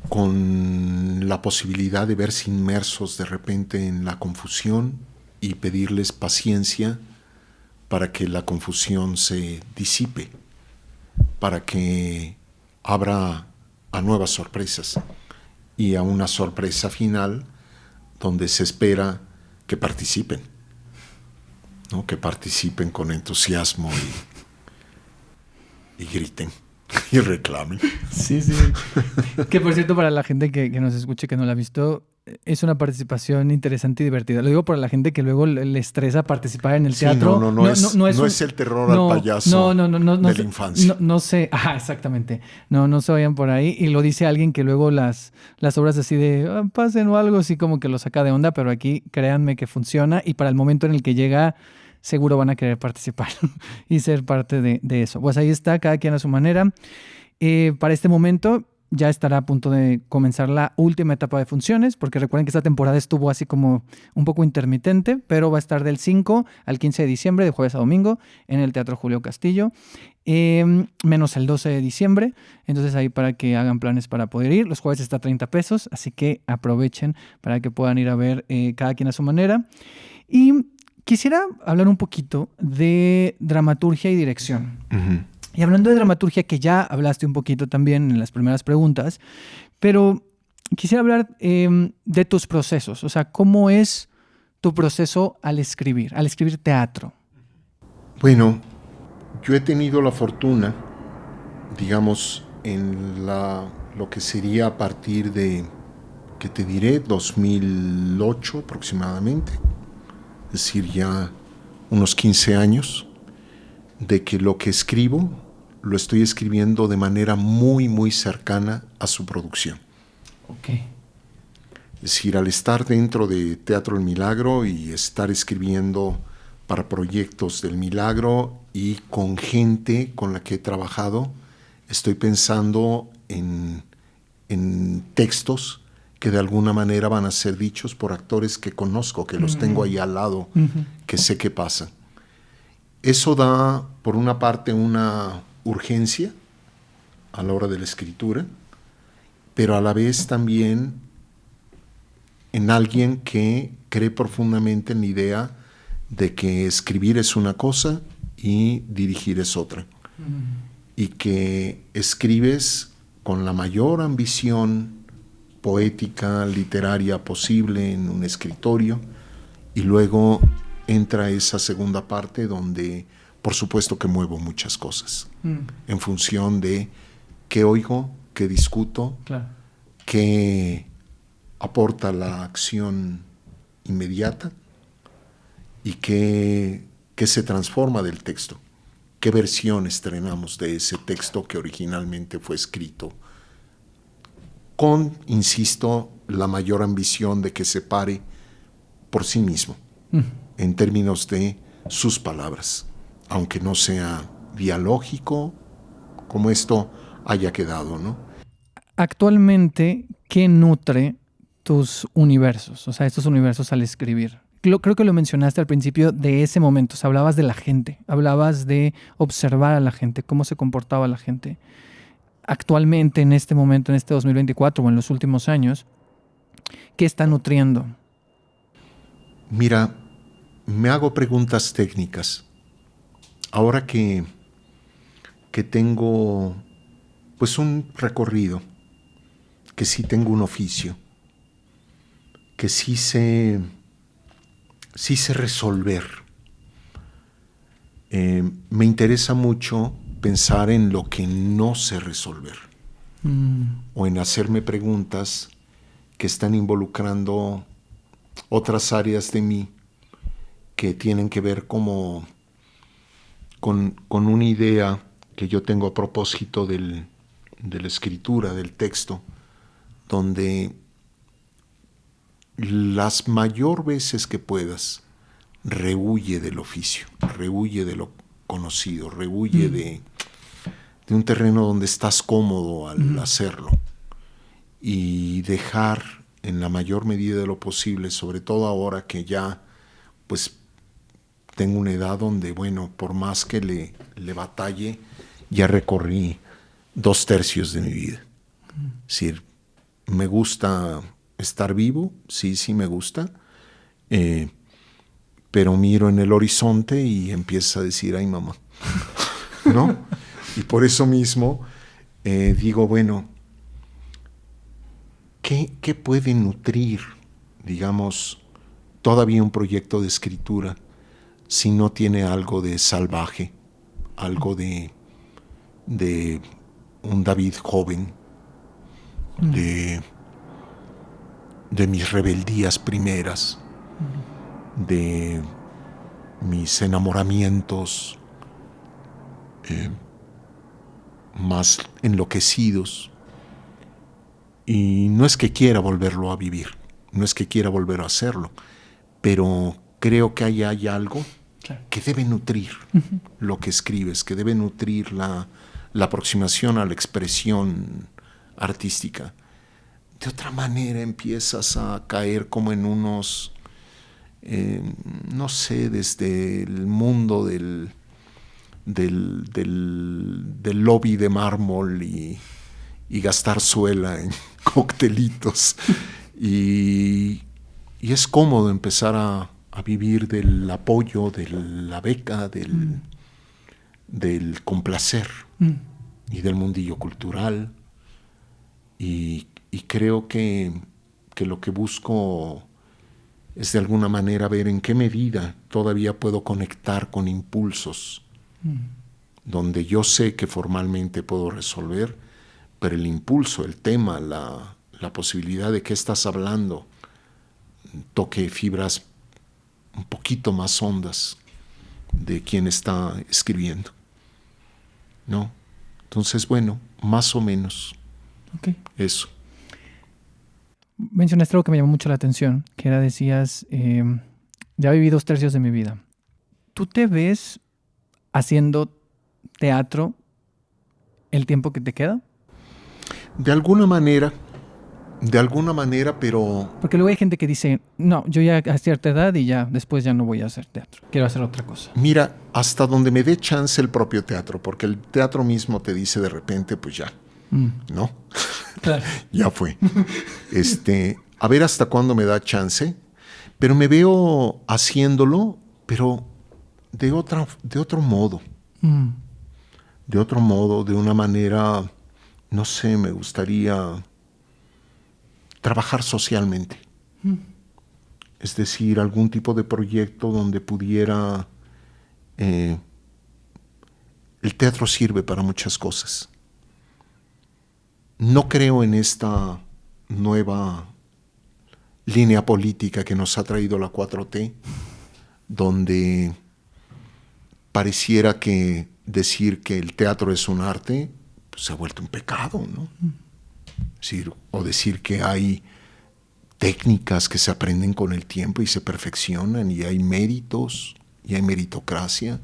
con la posibilidad de verse inmersos de repente en la confusión y pedirles paciencia para que la confusión se disipe, para que abra a nuevas sorpresas y a una sorpresa final donde se espera que participen, ¿no? Que participen con entusiasmo y griten y reclamen. Sí, sí. Que por cierto, para la gente que nos escuche que no la ha visto, es una participación interesante y divertida. Lo digo para la gente que luego le estresa participar en el teatro. No es el terror al payaso de la infancia. No sé. Exactamente. No se vayan por ahí. Y lo dice alguien que luego las obras así de pasen o algo así como que lo saca de onda, pero aquí créanme que funciona y para el momento en el que llega seguro van a querer participar y ser parte de eso. Pues ahí está, cada quien a su manera. Para este momento ya estará a punto de comenzar la última etapa de funciones, porque recuerden que esta temporada estuvo así como un poco intermitente, pero va a estar del 5 al 15 de diciembre, de jueves a domingo, en el Teatro Julio Castillo, menos el 12 de diciembre. Entonces ahí para que hagan planes para poder ir. Los jueves está a 30 pesos, así que aprovechen para que puedan ir a ver cada quien a su manera. Y quisiera hablar un poquito de dramaturgia y dirección. Uh-huh. Y hablando de dramaturgia, que ya hablaste un poquito también en las primeras preguntas, pero quisiera hablar de tus procesos. O sea, ¿cómo es tu proceso al escribir teatro? Bueno, yo he tenido la fortuna, digamos, en lo que sería a partir de, ¿qué te diré? 2008 aproximadamente. Es decir, ya unos 15 años, de que lo que escribo lo estoy escribiendo de manera muy, muy cercana a su producción. Okay. Es decir, al estar dentro de Teatro El Milagro y estar escribiendo para proyectos del Milagro y con gente con la que he trabajado, estoy pensando en textos que de alguna manera van a ser dichos por actores que conozco, que los tengo ahí al lado, que sé qué pasa. Eso da, por una parte, una urgencia a la hora de la escritura, pero a la vez también en alguien que cree profundamente en la idea de que escribir es una cosa y dirigir es otra. Y que escribes con la mayor ambición poética, literaria posible en un escritorio y luego entra esa segunda parte donde, por supuesto que muevo muchas cosas en función de qué oigo, qué discuto, claro, qué aporta la acción inmediata y qué se transforma del texto, qué versión estrenamos de ese texto que originalmente fue escrito con, insisto, la mayor ambición de que se pare por sí mismo. En términos de sus palabras, aunque no sea dialógico, como esto haya quedado, ¿no? Actualmente, ¿qué nutre tus universos? O sea, estos universos al escribir. Creo que lo mencionaste al principio de ese momento. O sea, hablabas de la gente, hablabas de observar a la gente, cómo se comportaba la gente. Actualmente, en este momento, en este 2024 o en los últimos años, ¿qué está nutriendo? Mira, me hago preguntas técnicas. Ahora que tengo pues un recorrido, que sí tengo un oficio, que sí sé resolver. Me interesa mucho pensar en lo que no sé resolver o en hacerme preguntas que están involucrando otras áreas de mí que tienen que ver como con una idea que yo tengo a propósito de la escritura, del texto, donde las mayor veces que puedas, rehuye del oficio, rehuye de lo conocido, rehuye de un terreno donde estás cómodo al hacerlo, y dejar en la mayor medida de lo posible, sobre todo ahora que ya pues tengo una edad donde, bueno, por más que le batalle, ya recorrí 2/3 de mi vida. Es decir, me gusta estar vivo, sí me gusta, pero miro en el horizonte y empiezo a decir, ay mamá, ¿no? Y por eso mismo digo, bueno, ¿qué puede nutrir, digamos, todavía un proyecto de escritura si no tiene algo de salvaje, algo de un David joven, de mis rebeldías primeras, de mis enamoramientos más enloquecidos? Y no es que quiera volverlo a vivir, no es que quiera volver a hacerlo, pero creo que hay algo que debe nutrir lo que escribes, que debe nutrir la aproximación a la expresión artística. De otra manera empiezas a caer como en unos, no sé, desde el mundo del lobby de mármol y gastar suela en coctelitos. Y es cómodo empezar a vivir del apoyo, de la beca, del complacer y del mundillo cultural. Y creo que lo que busco es de alguna manera ver en qué medida todavía puedo conectar con impulsos donde yo sé que formalmente puedo resolver, pero el impulso, el tema, la posibilidad de que estás hablando toque fibras un poquito más hondas de quien está escribiendo, ¿no? Entonces, bueno, más o menos eso. Mencionaste algo que me llamó mucho la atención, que era, decías, ya viví 2/3 de mi vida. ¿Tú te ves haciendo teatro el tiempo que te queda? De alguna manera, pero... Porque luego hay gente que dice, no, yo ya a cierta edad y ya después ya no voy a hacer teatro, quiero hacer otra cosa. Mira, hasta donde me dé chance el propio teatro, porque el teatro mismo te dice de repente, pues ya, ¿no? Claro. Ya fue. A ver hasta cuándo me da chance, pero me veo haciéndolo, pero de otro modo. De otro modo, de una manera, no sé, me gustaría trabajar socialmente. Es decir, algún tipo de proyecto donde pudiera... el teatro sirve para muchas cosas. No creo en esta nueva línea política que nos ha traído la 4T, donde pareciera que decir que el teatro es un arte, pues, se ha vuelto un pecado, ¿no? Es decir, o decir que hay técnicas que se aprenden con el tiempo y se perfeccionan, y hay méritos, y hay meritocracia,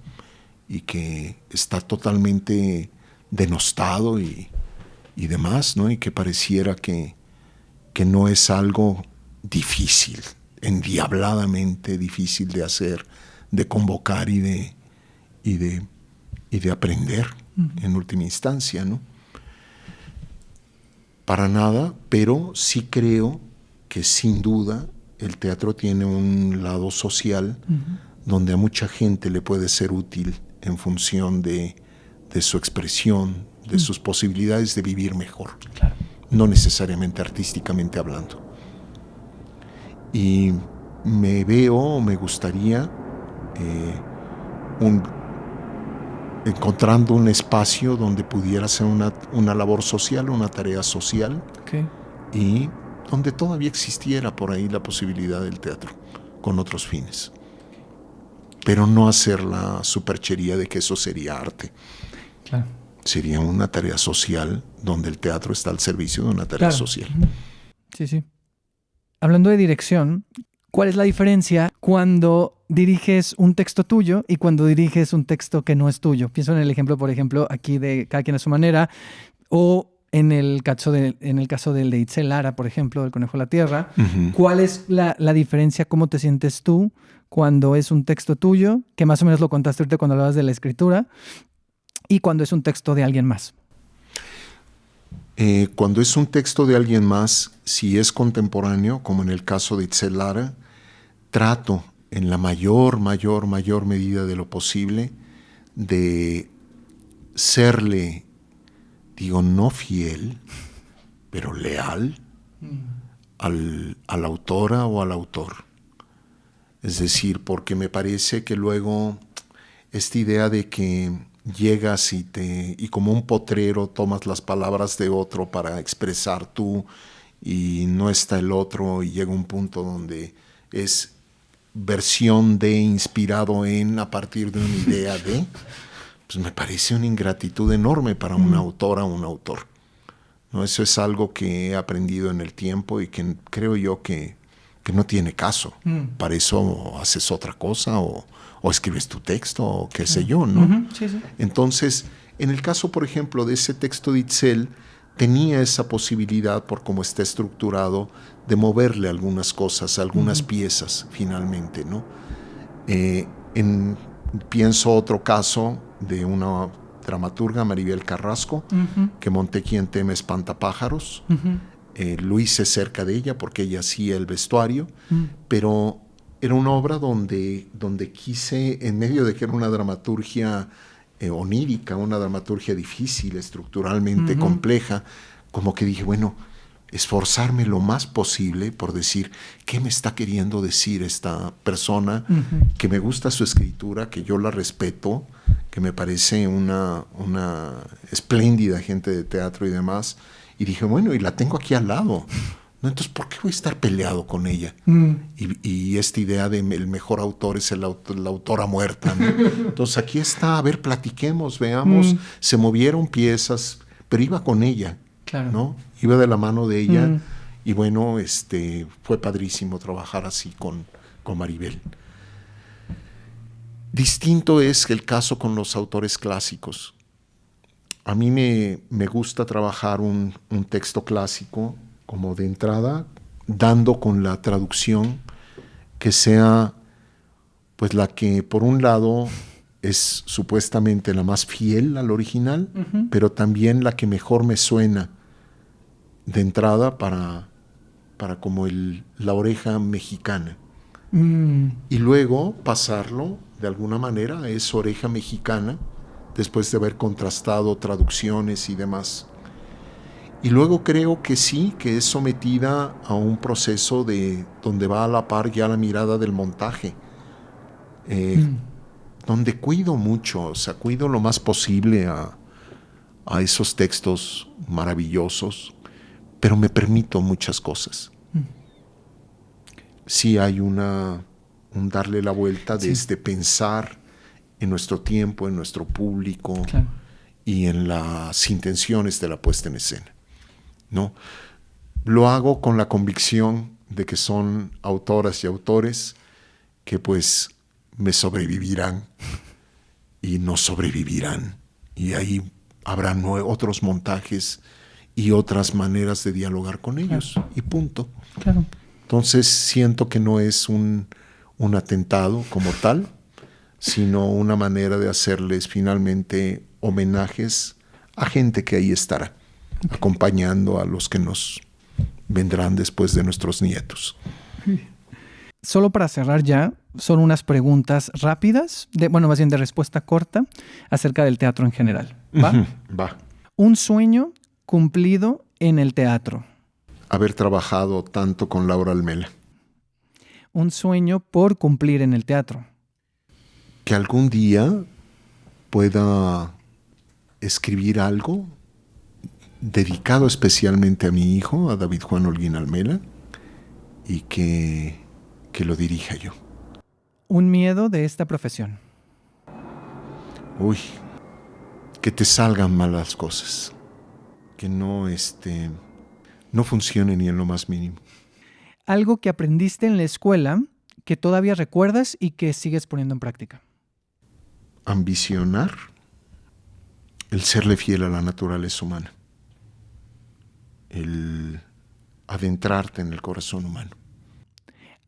y que está totalmente denostado y demás, ¿no? Y que pareciera que no es algo difícil, endiabladamente difícil de hacer, de convocar y de aprender en última instancia, ¿no? Para nada, pero sí creo que sin duda el teatro tiene un lado social donde a mucha gente le puede ser útil en función de su expresión, de sus posibilidades de vivir mejor. Claro. No necesariamente artísticamente hablando. Y me gustaría encontrando un espacio donde pudiera hacer una labor social, una tarea social, y donde todavía existiera por ahí la posibilidad del teatro con otros fines. Pero no hacer la superchería de que eso sería arte. Claro. sería una tarea social donde el teatro está al servicio de una tarea social. Sí, sí. Hablando de dirección, ¿cuál es la diferencia cuando diriges un texto tuyo y cuando diriges un texto que no es tuyo? Pienso en el ejemplo, por ejemplo, aquí de Cada quien a su manera, o en el caso del de Itzel Lara, por ejemplo, del Conejo de la Tierra. Uh-huh. ¿Cuál es la diferencia? ¿Cómo te sientes tú cuando es un texto tuyo? Que más o menos lo contaste ahorita cuando hablabas de la escritura. Y cuando es un texto de alguien más. Cuando es un texto de alguien más, si es contemporáneo, como en el caso de Itzel Lara, trato en la mayor medida de lo posible de serle, digo, no fiel, pero leal a la autora o al autor. Es decir, porque me parece que luego esta idea de que llegas y como un potrero tomas las palabras de otro para expresar tú y no está el otro y llega un punto donde es versión de, inspirado en, a partir de una idea de, pues me parece una ingratitud enorme para una autora o un autor. ¿No? Eso es algo que he aprendido en el tiempo y que creo yo que no tiene caso. Para eso haces otra cosa o escribes tu texto o qué sé yo, ¿no? Uh-huh. Sí, sí. Entonces, en el caso, por ejemplo, de ese texto de Itzel, tenía esa posibilidad, por cómo está estructurado, de moverle algunas cosas, algunas piezas, finalmente, ¿no? Pienso otro caso de una dramaturga, Maribel Carrasco, que monté Quien teme espantapájaros. Lo hice cerca de ella porque ella hacía el vestuario, pero era una obra donde quise, en medio de que era una dramaturgia onírica, una dramaturgia difícil, estructuralmente compleja, como que dije, bueno, esforzarme lo más posible por decir qué me está queriendo decir esta persona, que me gusta su escritura, que yo la respeto, que me parece una espléndida gente de teatro y demás. Y dije, bueno, y la tengo aquí al lado, ¿no? Entonces, ¿por qué voy a estar peleado con ella? Y esta idea de el mejor autor es la autora muerta, ¿no? Entonces, aquí está, a ver, platiquemos, veamos. Se movieron piezas, pero iba con ella, claro, ¿no? Iba de la mano de ella. Y bueno, fue padrísimo trabajar así con Maribel. Distinto es el caso con los autores clásicos. A mí me gusta trabajar un texto clásico como de entrada, dando con la traducción que sea pues la que por un lado es supuestamente la más fiel al original, pero también la que mejor me suena de entrada para como la oreja mexicana. Y luego pasarlo de alguna manera a esa oreja mexicana después de haber contrastado traducciones y demás. Y luego creo que sí, que es sometida a un proceso donde va a la par ya la mirada del montaje, donde cuido mucho, o sea, cuido lo más posible a esos textos maravillosos, pero me permito muchas cosas. Sí hay un darle la vuelta desde pensar en nuestro tiempo, en nuestro público, claro, y en las intenciones de la puesta en escena, ¿no? Lo hago con la convicción de que son autoras y autores que pues me sobrevivirán y no sobrevivirán. Y ahí habrá otros montajes y otras maneras de dialogar con ellos, claro, y punto. Claro. Entonces siento que no es un atentado como tal, sino una manera de hacerles finalmente homenajes a gente que ahí estará, acompañando a los que nos vendrán después de nuestros nietos. Solo para cerrar ya, son unas preguntas rápidas, más bien de respuesta corta, acerca del teatro en general. ¿Va? Va. Un sueño cumplido en el teatro. Haber trabajado tanto con Laura Almela. Un sueño por cumplir en el teatro. Que algún día pueda escribir algo dedicado especialmente a mi hijo, a David Juan Holguín Almela, y que lo dirija yo. Un miedo de esta profesión. Uy, que te salgan mal las cosas, que no funcione ni en lo más mínimo. Algo que aprendiste en la escuela que todavía recuerdas y que sigues poniendo en práctica. Ambicionar el serle fiel a la naturaleza humana, el adentrarte en el corazón humano.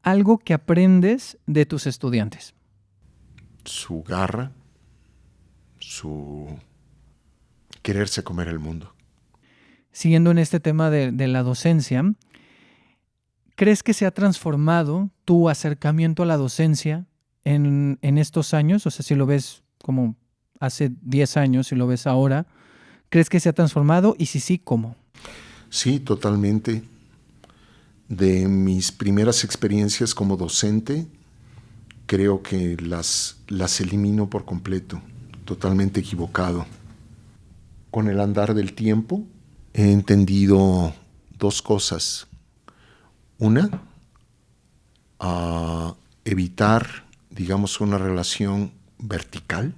Algo que aprendes de tus estudiantes. Su garra, su quererse comer el mundo. Siguiendo en este tema de la docencia, ¿crees que se ha transformado tu acercamiento a la docencia en estos años? O sea, si lo ves como hace 10 años, si lo ves ahora, ¿crees que se ha transformado? Y si sí, ¿cómo? Sí, totalmente. De mis primeras experiencias como docente, creo que las elimino por completo, totalmente equivocado. Con el andar del tiempo he entendido dos cosas. Una, a evitar, digamos, una relación vertical.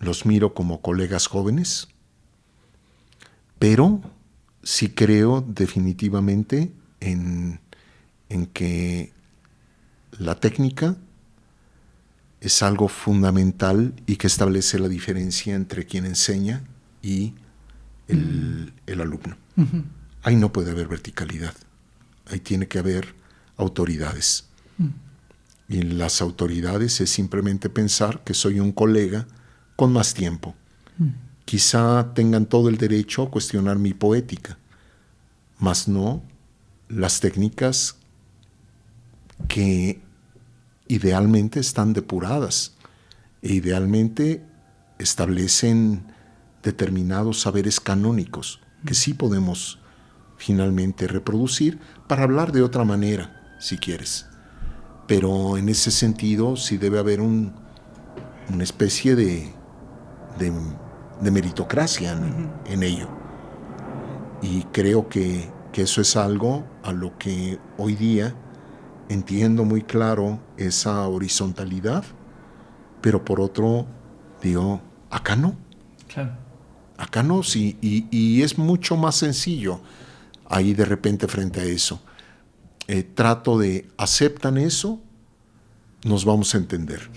Los miro como colegas jóvenes, pero sí creo definitivamente en que la técnica es algo fundamental y que establece la diferencia entre quien enseña y el alumno. Uh-huh. Ahí no puede haber verticalidad, ahí tiene que haber autoridades. Y las autoridades es simplemente pensar que soy un colega con más tiempo. Quizá tengan todo el derecho a cuestionar mi poética, mas no las técnicas que idealmente están depuradas e idealmente establecen determinados saberes canónicos que sí podemos finalmente reproducir para hablar de otra manera, si quieres. Pero en ese sentido sí debe haber una especie de meritocracia en ello. Y creo que eso es algo a lo que hoy día entiendo muy claro esa horizontalidad, pero por otro digo, acá no. Claro. Acá no, sí, y es mucho más sencillo ahí de repente frente a eso. Trato de, ¿aceptan eso? Nos vamos a entender.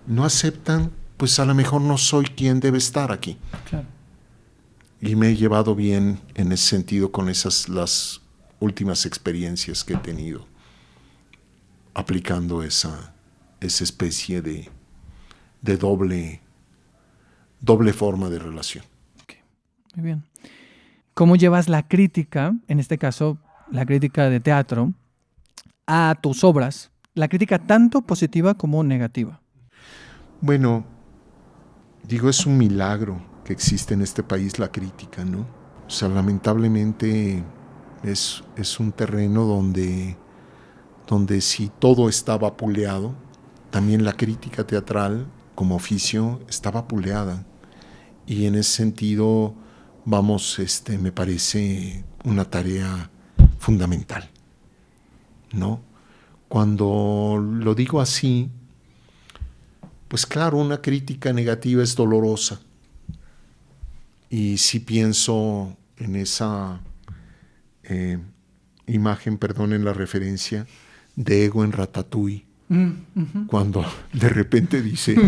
No aceptan, pues a lo mejor no soy quien debe estar aquí. Claro. Y me he llevado bien en ese sentido con las últimas experiencias que he tenido aplicando esa especie de doble forma de relación. Okay. Muy bien. ¿Cómo llevas la crítica, en este caso la crítica de teatro, a tus obras? La crítica tanto positiva como negativa. Bueno, digo, es un milagro que existe en este país la crítica, ¿no? O sea, lamentablemente es un terreno donde si todo está vapuleado, también la crítica teatral como oficio está vapuleada. Y en ese sentido, me parece una tarea fundamental, ¿no? Cuando lo digo así, pues claro, una crítica negativa es dolorosa. Y sí pienso en esa imagen, perdonen la referencia, de Ego en Ratatouille, cuando de repente dice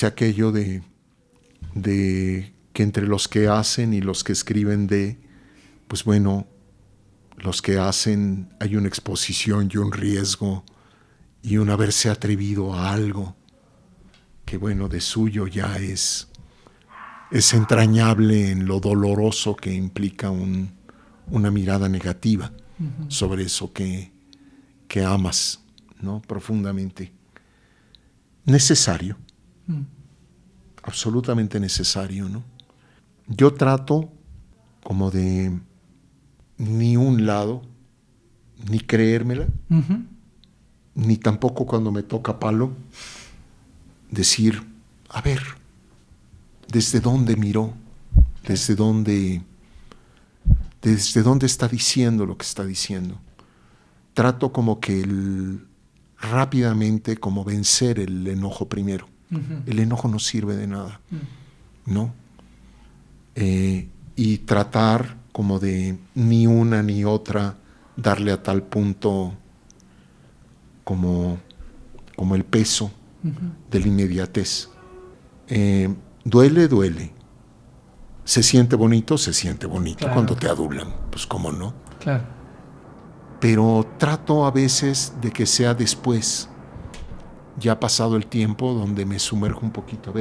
aquello de que entre los que hacen y los que escriben pues bueno, los que hacen hay una exposición y un riesgo y un haberse atrevido a algo que bueno, de suyo ya es entrañable en lo doloroso que implica una mirada negativa sobre eso que amas, ¿no? Profundamente. Necesario. Absolutamente necesario, ¿no? Yo trato como de ni un lado, ni creérmela, ni tampoco cuando me toca palo, decir, a ver, ¿desde dónde miró? ¿Desde dónde está diciendo lo que está diciendo? Trato como que rápidamente como vencer el enojo primero. El enojo no sirve de nada. ¿no? Y tratar como de ni una ni otra darle a tal punto como el peso de la inmediatez. Duele. Se siente bonito Claro. Cuando te adulan, pues cómo no. Claro. Pero trato a veces de que sea después, ya pasado el tiempo, donde me sumerjo un poquito, a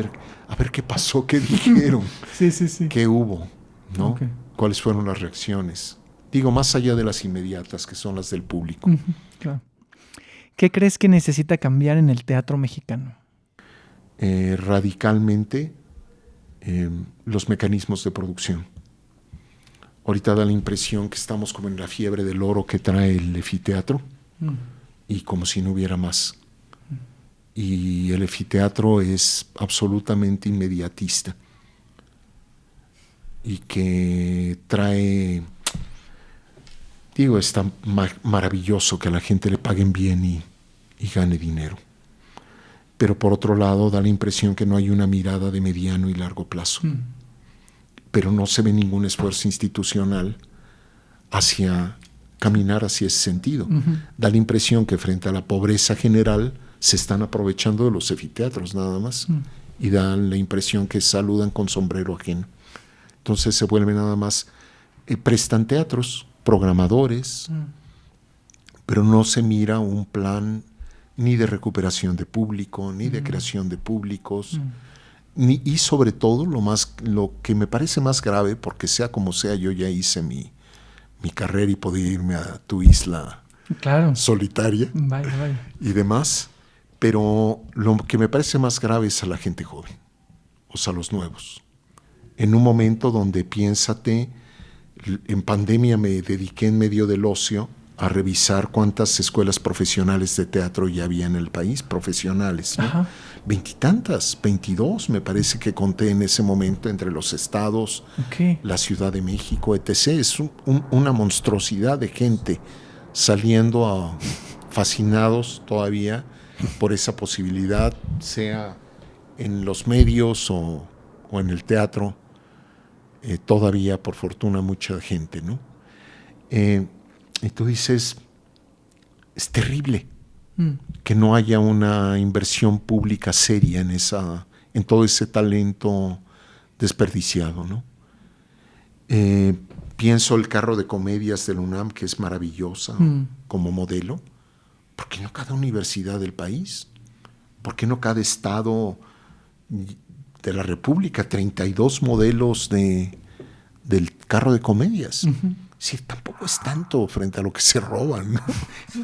ver qué pasó, qué dijeron, Sí. qué hubo, ¿no? Ok. Cuáles fueron las reacciones. Digo, más allá de las inmediatas, que son las del público. Claro. ¿Qué crees que necesita cambiar en el teatro mexicano? Radicalmente los mecanismos de producción. Ahorita da la impresión que estamos como en la fiebre del oro que trae el efiteatro y como si no hubiera más. Y el efiteatro es absolutamente inmediatista y que trae, digo, está maravilloso que a la gente le paguen bien y gane dinero. Pero por otro lado da la impresión que no hay una mirada de mediano y largo plazo. Pero no se ve ningún esfuerzo institucional hacia caminar hacia ese sentido. Da la impresión que frente a la pobreza general se están aprovechando de los efiteatros nada más y dan la impresión que saludan con sombrero ajeno. Entonces se vuelven nada más, prestan teatros, programadores, pero no se mira un plan ni de recuperación de público, ni de creación de públicos, y sobre todo lo que me parece más grave, porque sea como sea, yo ya hice mi carrera y podía irme a tu isla solitaria Vaya. y demás, pero lo que me parece más grave es a la gente joven, o sea, a los nuevos. En un momento donde, piénsate, en pandemia me dediqué en medio del ocio a revisar cuántas escuelas profesionales de teatro ya había en el país, profesionales, ¿no? Ajá. 20 y tantas, 22 me parece que conté en ese momento entre los estados, la Ciudad de México, etc. Es una monstruosidad de gente saliendo fascinados todavía por esa posibilidad, sea en los medios o en el teatro, todavía por fortuna mucha gente, ¿no? Y tú dices, es terrible que no haya una inversión pública seria en todo ese talento desperdiciado, ¿no? Pienso el carro de comedias de la UNAM, que es maravillosa como modelo. ¿Por qué no cada universidad del país? ¿Por qué no cada estado de la República? 32 modelos del carro de comedias. Sí, tampoco es tanto frente a lo que se roban, ¿no?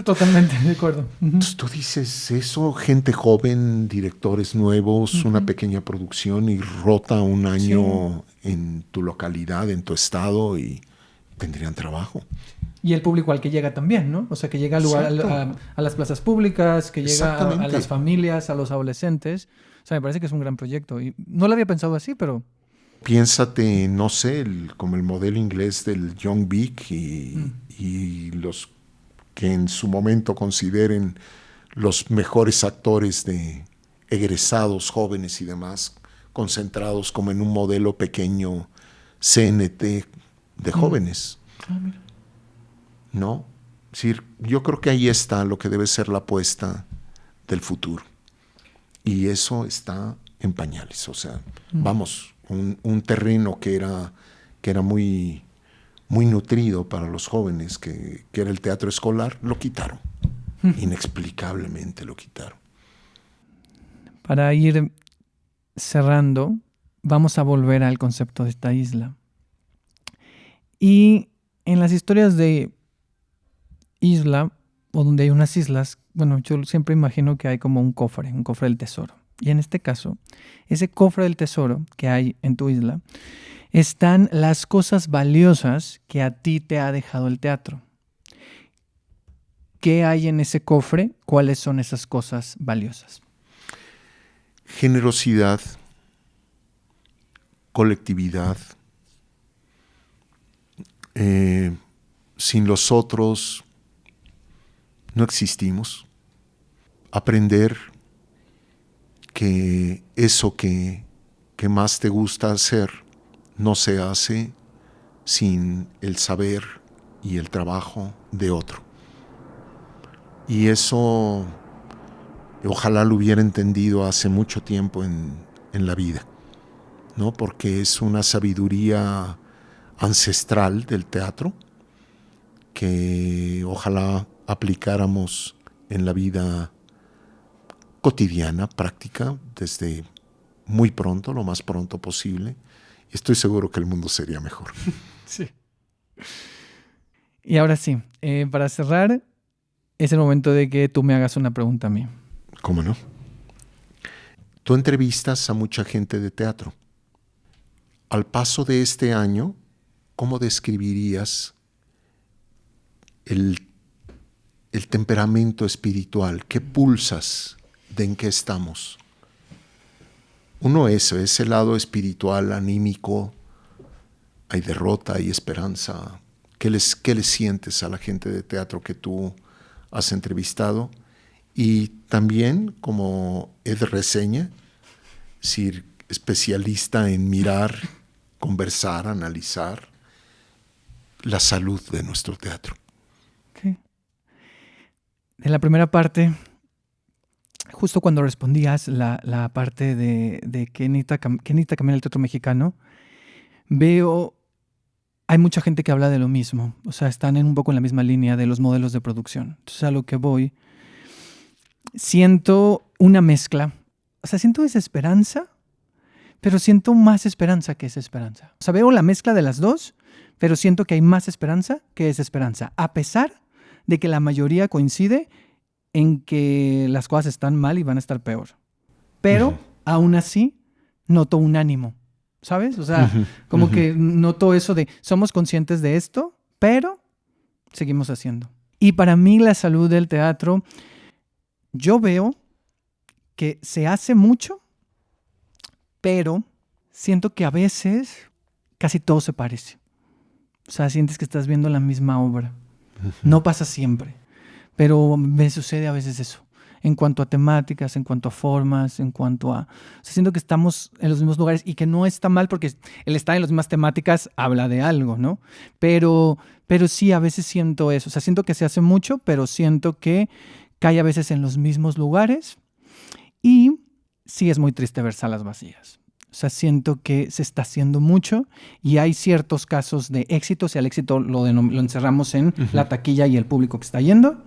Totalmente de acuerdo. Entonces tú dices eso, gente joven, directores nuevos, una pequeña producción y rota un año en tu localidad, en tu estado, y tendrían trabajo. Y el público al que llega también, ¿no? O sea, que llega al lugar, a las plazas públicas, que llega a las familias, a los adolescentes. O sea, me parece que es un gran proyecto. Y no lo había pensado así, pero... Piénsate, no sé, como el modelo inglés del Young Vic y los que en su momento consideren los mejores actores de egresados, jóvenes y demás, concentrados como en un modelo pequeño CNT de jóvenes. ¿No? Es decir, yo creo que ahí está lo que debe ser la apuesta del futuro. Y eso está en pañales. O sea, vamos, un terreno que era muy, muy nutrido para los jóvenes, que era el teatro escolar, lo quitaron. Inexplicablemente lo quitaron. Para ir cerrando, vamos a volver al concepto de esta isla. Y en las historias de isla, o donde hay unas islas, bueno, yo siempre imagino que hay como un cofre del tesoro. Y en este caso, ese cofre del tesoro que hay en tu isla, están las cosas valiosas que a ti te ha dejado el teatro. ¿Qué hay en ese cofre? ¿Cuáles son esas cosas valiosas? Generosidad, colectividad. Sin los otros no existimos. Aprender que eso que que más te gusta hacer no se hace sin el saber y el trabajo de otro. Y eso ojalá lo hubiera entendido hace mucho tiempo en la vida, ¿no? Porque es una sabiduría ancestral del teatro que ojalá aplicáramos en la vida cotidiana, práctica, desde muy pronto, lo más pronto posible. Y estoy seguro que el mundo sería mejor. Sí. Y ahora sí, para cerrar, es el momento de que tú me hagas una pregunta a mí. ¿Cómo no? Tú entrevistas a mucha gente de teatro. Al paso de este año, ¿cómo describirías el temperamento espiritual? ¿Qué pulsas de en qué estamos? Uno es ese lado espiritual, anímico. Hay derrota, hay esperanza. ¿Qué les sientes a la gente de teatro que tú has entrevistado? Y también como Ed Reseña, es decir, especialista en mirar, conversar, analizar la salud de nuestro teatro. Okay. En la primera parte, justo cuando respondías la parte de que necesita cambiar el teatro mexicano, veo, hay mucha gente que habla de lo mismo, o sea, están un poco en la misma línea de los modelos de producción. Entonces, a lo que voy, siento una mezcla, o sea, siento desesperanza, pero siento más esperanza que desesperanza. O sea, veo la mezcla de las dos, pero siento que hay más esperanza que desesperanza, a pesar de que la mayoría coincide en que las cosas están mal y van a estar peor. Pero, aún así, noto un ánimo, ¿sabes? O sea, como que noto eso de, somos conscientes de esto, pero seguimos haciendo. Y para mí la salud del teatro, yo veo que se hace mucho, pero siento que a veces casi todo se parece. O sea, sientes que estás viendo la misma obra. No pasa siempre, pero me sucede a veces eso. En cuanto a temáticas, en cuanto a formas, en cuanto a... O sea, siento que estamos en los mismos lugares y que no está mal porque el estar en las mismas temáticas habla de algo, ¿no? Pero sí, a veces siento eso. O sea, siento que se hace mucho, pero siento que cae a veces en los mismos lugares y sí es muy triste ver salas vacías. O sea, siento que se está haciendo mucho y hay ciertos casos de éxito. O sea, el éxito lo encerramos en la taquilla y el público que está yendo.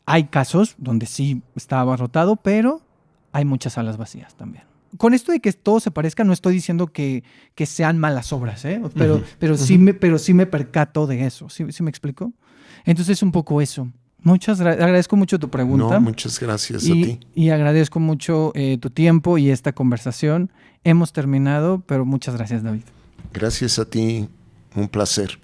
Hay casos donde sí está abarrotado, pero hay muchas salas vacías también. Con esto de que todo se parezca, no estoy diciendo que sean malas obras, ¿eh? Pero sí me percato de eso. ¿Sí me explico? Entonces es un poco eso. Agradezco mucho tu pregunta. No, muchas gracias a ti. Y agradezco mucho tu tiempo y esta conversación. Hemos terminado, pero muchas gracias, David. Gracias a ti, un placer.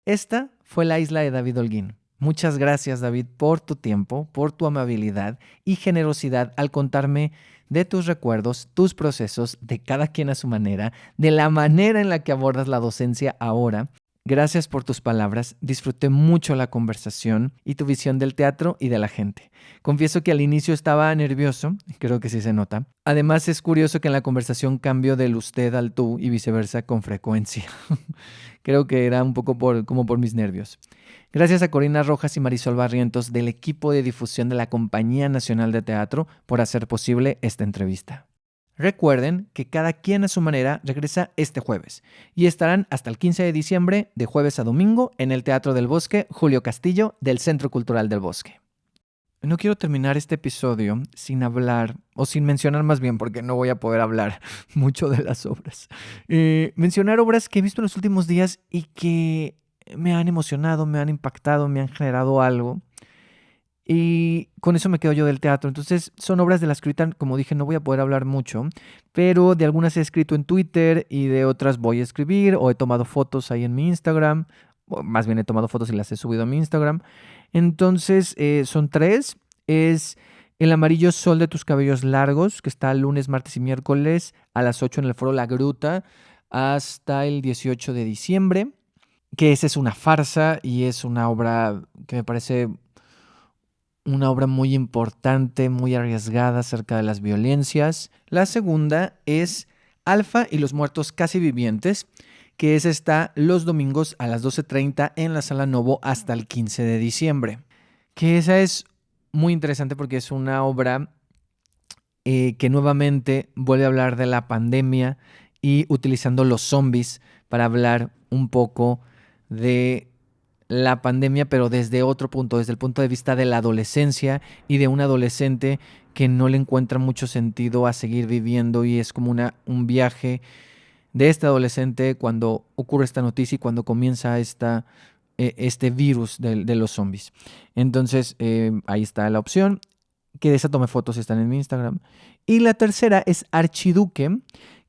Esta fue La Isla de David Holguín. Muchas gracias, David, por tu tiempo, por tu amabilidad y generosidad al contarme de tus recuerdos, tus procesos, de cada quien a su manera, de la manera en la que abordas la docencia ahora. Gracias por tus palabras, disfruté mucho la conversación y tu visión del teatro y de la gente. Confieso que al inicio estaba nervioso, creo que sí se nota. Además es curioso que en la conversación cambio del usted al tú y viceversa con frecuencia. Creo que era un poco como por mis nervios. Gracias a Corina Rojas y Marisol Barrientos del equipo de difusión de la Compañía Nacional de Teatro por hacer posible esta entrevista. Recuerden que Cada quien a su manera regresa este jueves y estarán hasta el 15 de diciembre de jueves a domingo en el Teatro del Bosque Julio Castillo del Centro Cultural del Bosque. No quiero terminar este episodio sin hablar, o sin mencionar más bien, porque no voy a poder hablar mucho de las obras. Mencionar obras que he visto en los últimos días y que me han emocionado, me han impactado, me han generado algo. Y con eso me quedo yo del teatro. Entonces son obras de las que ahorita, como dije, no voy a poder hablar mucho, pero de algunas he escrito en Twitter y de otras voy a escribir o he tomado fotos ahí en mi Instagram, o más bien he tomado fotos y las he subido a mi Instagram. Entonces son 3. Es El amarillo sol de tus cabellos largos, que está lunes, martes y miércoles a las 8 en el Foro La Gruta hasta el 18 de diciembre, que esa es una farsa y es una obra que me parece una obra muy importante, muy arriesgada acerca de las violencias. La segunda es Alfa y los muertos casi vivientes, que está los domingos a las 12:30 en la Sala Novo hasta el 15 de diciembre. Que esa es muy interesante porque es una obra que nuevamente vuelve a hablar de la pandemia y utilizando los zombies para hablar un poco de la pandemia, pero desde otro punto, desde el punto de vista de la adolescencia y de un adolescente que no le encuentra mucho sentido a seguir viviendo, y es como un viaje de este adolescente cuando ocurre esta noticia y cuando comienza este virus de los zombies. Entonces, ahí está la opción. Que de esa tomé fotos, están en mi Instagram. Y la tercera es Archiduque,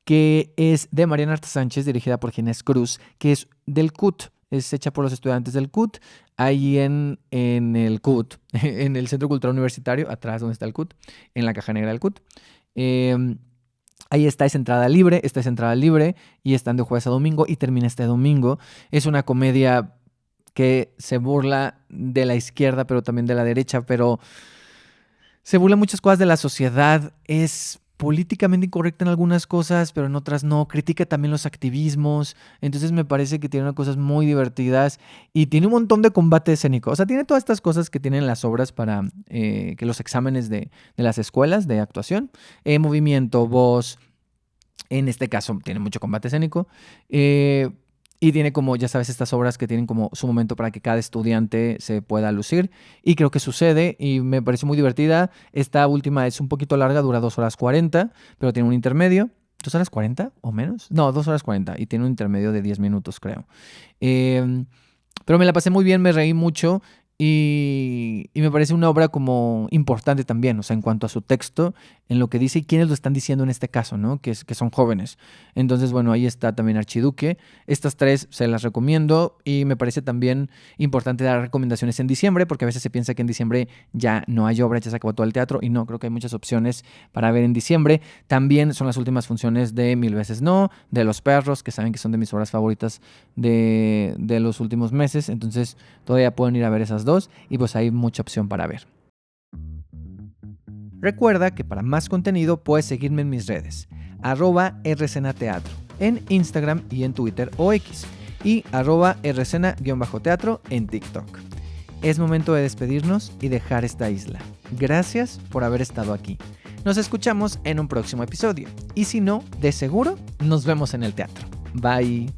que es de Mariana Arta Sánchez, dirigida por Ginés Cruz, que es del CUT. Es hecha por los estudiantes del CUT, ahí en el CUT, en el Centro Cultural Universitario, atrás donde está el CUT, en la caja negra del CUT. Ahí es entrada libre y están de jueves a domingo y termina este domingo. Es una comedia que se burla de la izquierda, pero también de la derecha, pero se burla muchas cosas de la sociedad. Es políticamente incorrecta en algunas cosas, pero en otras no. Critica también los activismos. Entonces me parece que tiene unas cosas muy divertidas y tiene un montón de combate escénico. O sea, tiene todas estas cosas que tienen las obras para que los exámenes de las escuelas de actuación. Movimiento, voz. En este caso tiene mucho combate escénico. Y tiene como, ya sabes, estas obras que tienen como su momento para que cada estudiante se pueda lucir. Y creo que sucede y me parece muy divertida. Esta última es un poquito larga, dura 2 horas 40, pero tiene un intermedio. ¿2 horas 40 o menos? No, 2 horas 40 y tiene un intermedio de 10 minutos, creo. Pero me la pasé muy bien, me reí mucho. Y me parece una obra como importante también, o sea, en cuanto a su texto, en lo que dice y quiénes lo están diciendo en este caso, ¿no? Que son jóvenes. Entonces, bueno, ahí está también Archiduque. Estas 3 se las recomiendo y me parece también importante dar recomendaciones en diciembre, porque a veces se piensa que en diciembre ya no hay obra, ya se acabó todo el teatro, y no, creo que hay muchas opciones para ver en diciembre. También son las últimas funciones de Mil veces no, de Los perros, que saben que son de mis obras favoritas de los últimos meses, entonces todavía pueden ir a ver esas 2 y pues hay mucha opción para ver. Recuerda que para más contenido puedes seguirme en mis redes, @rcenateatro, en Instagram y en Twitter o X, y @rcena_teatro en TikTok. Es momento de despedirnos y dejar esta isla. Gracias por haber estado aquí. Nos escuchamos en un próximo episodio, y si no, de seguro nos vemos en el teatro. Bye.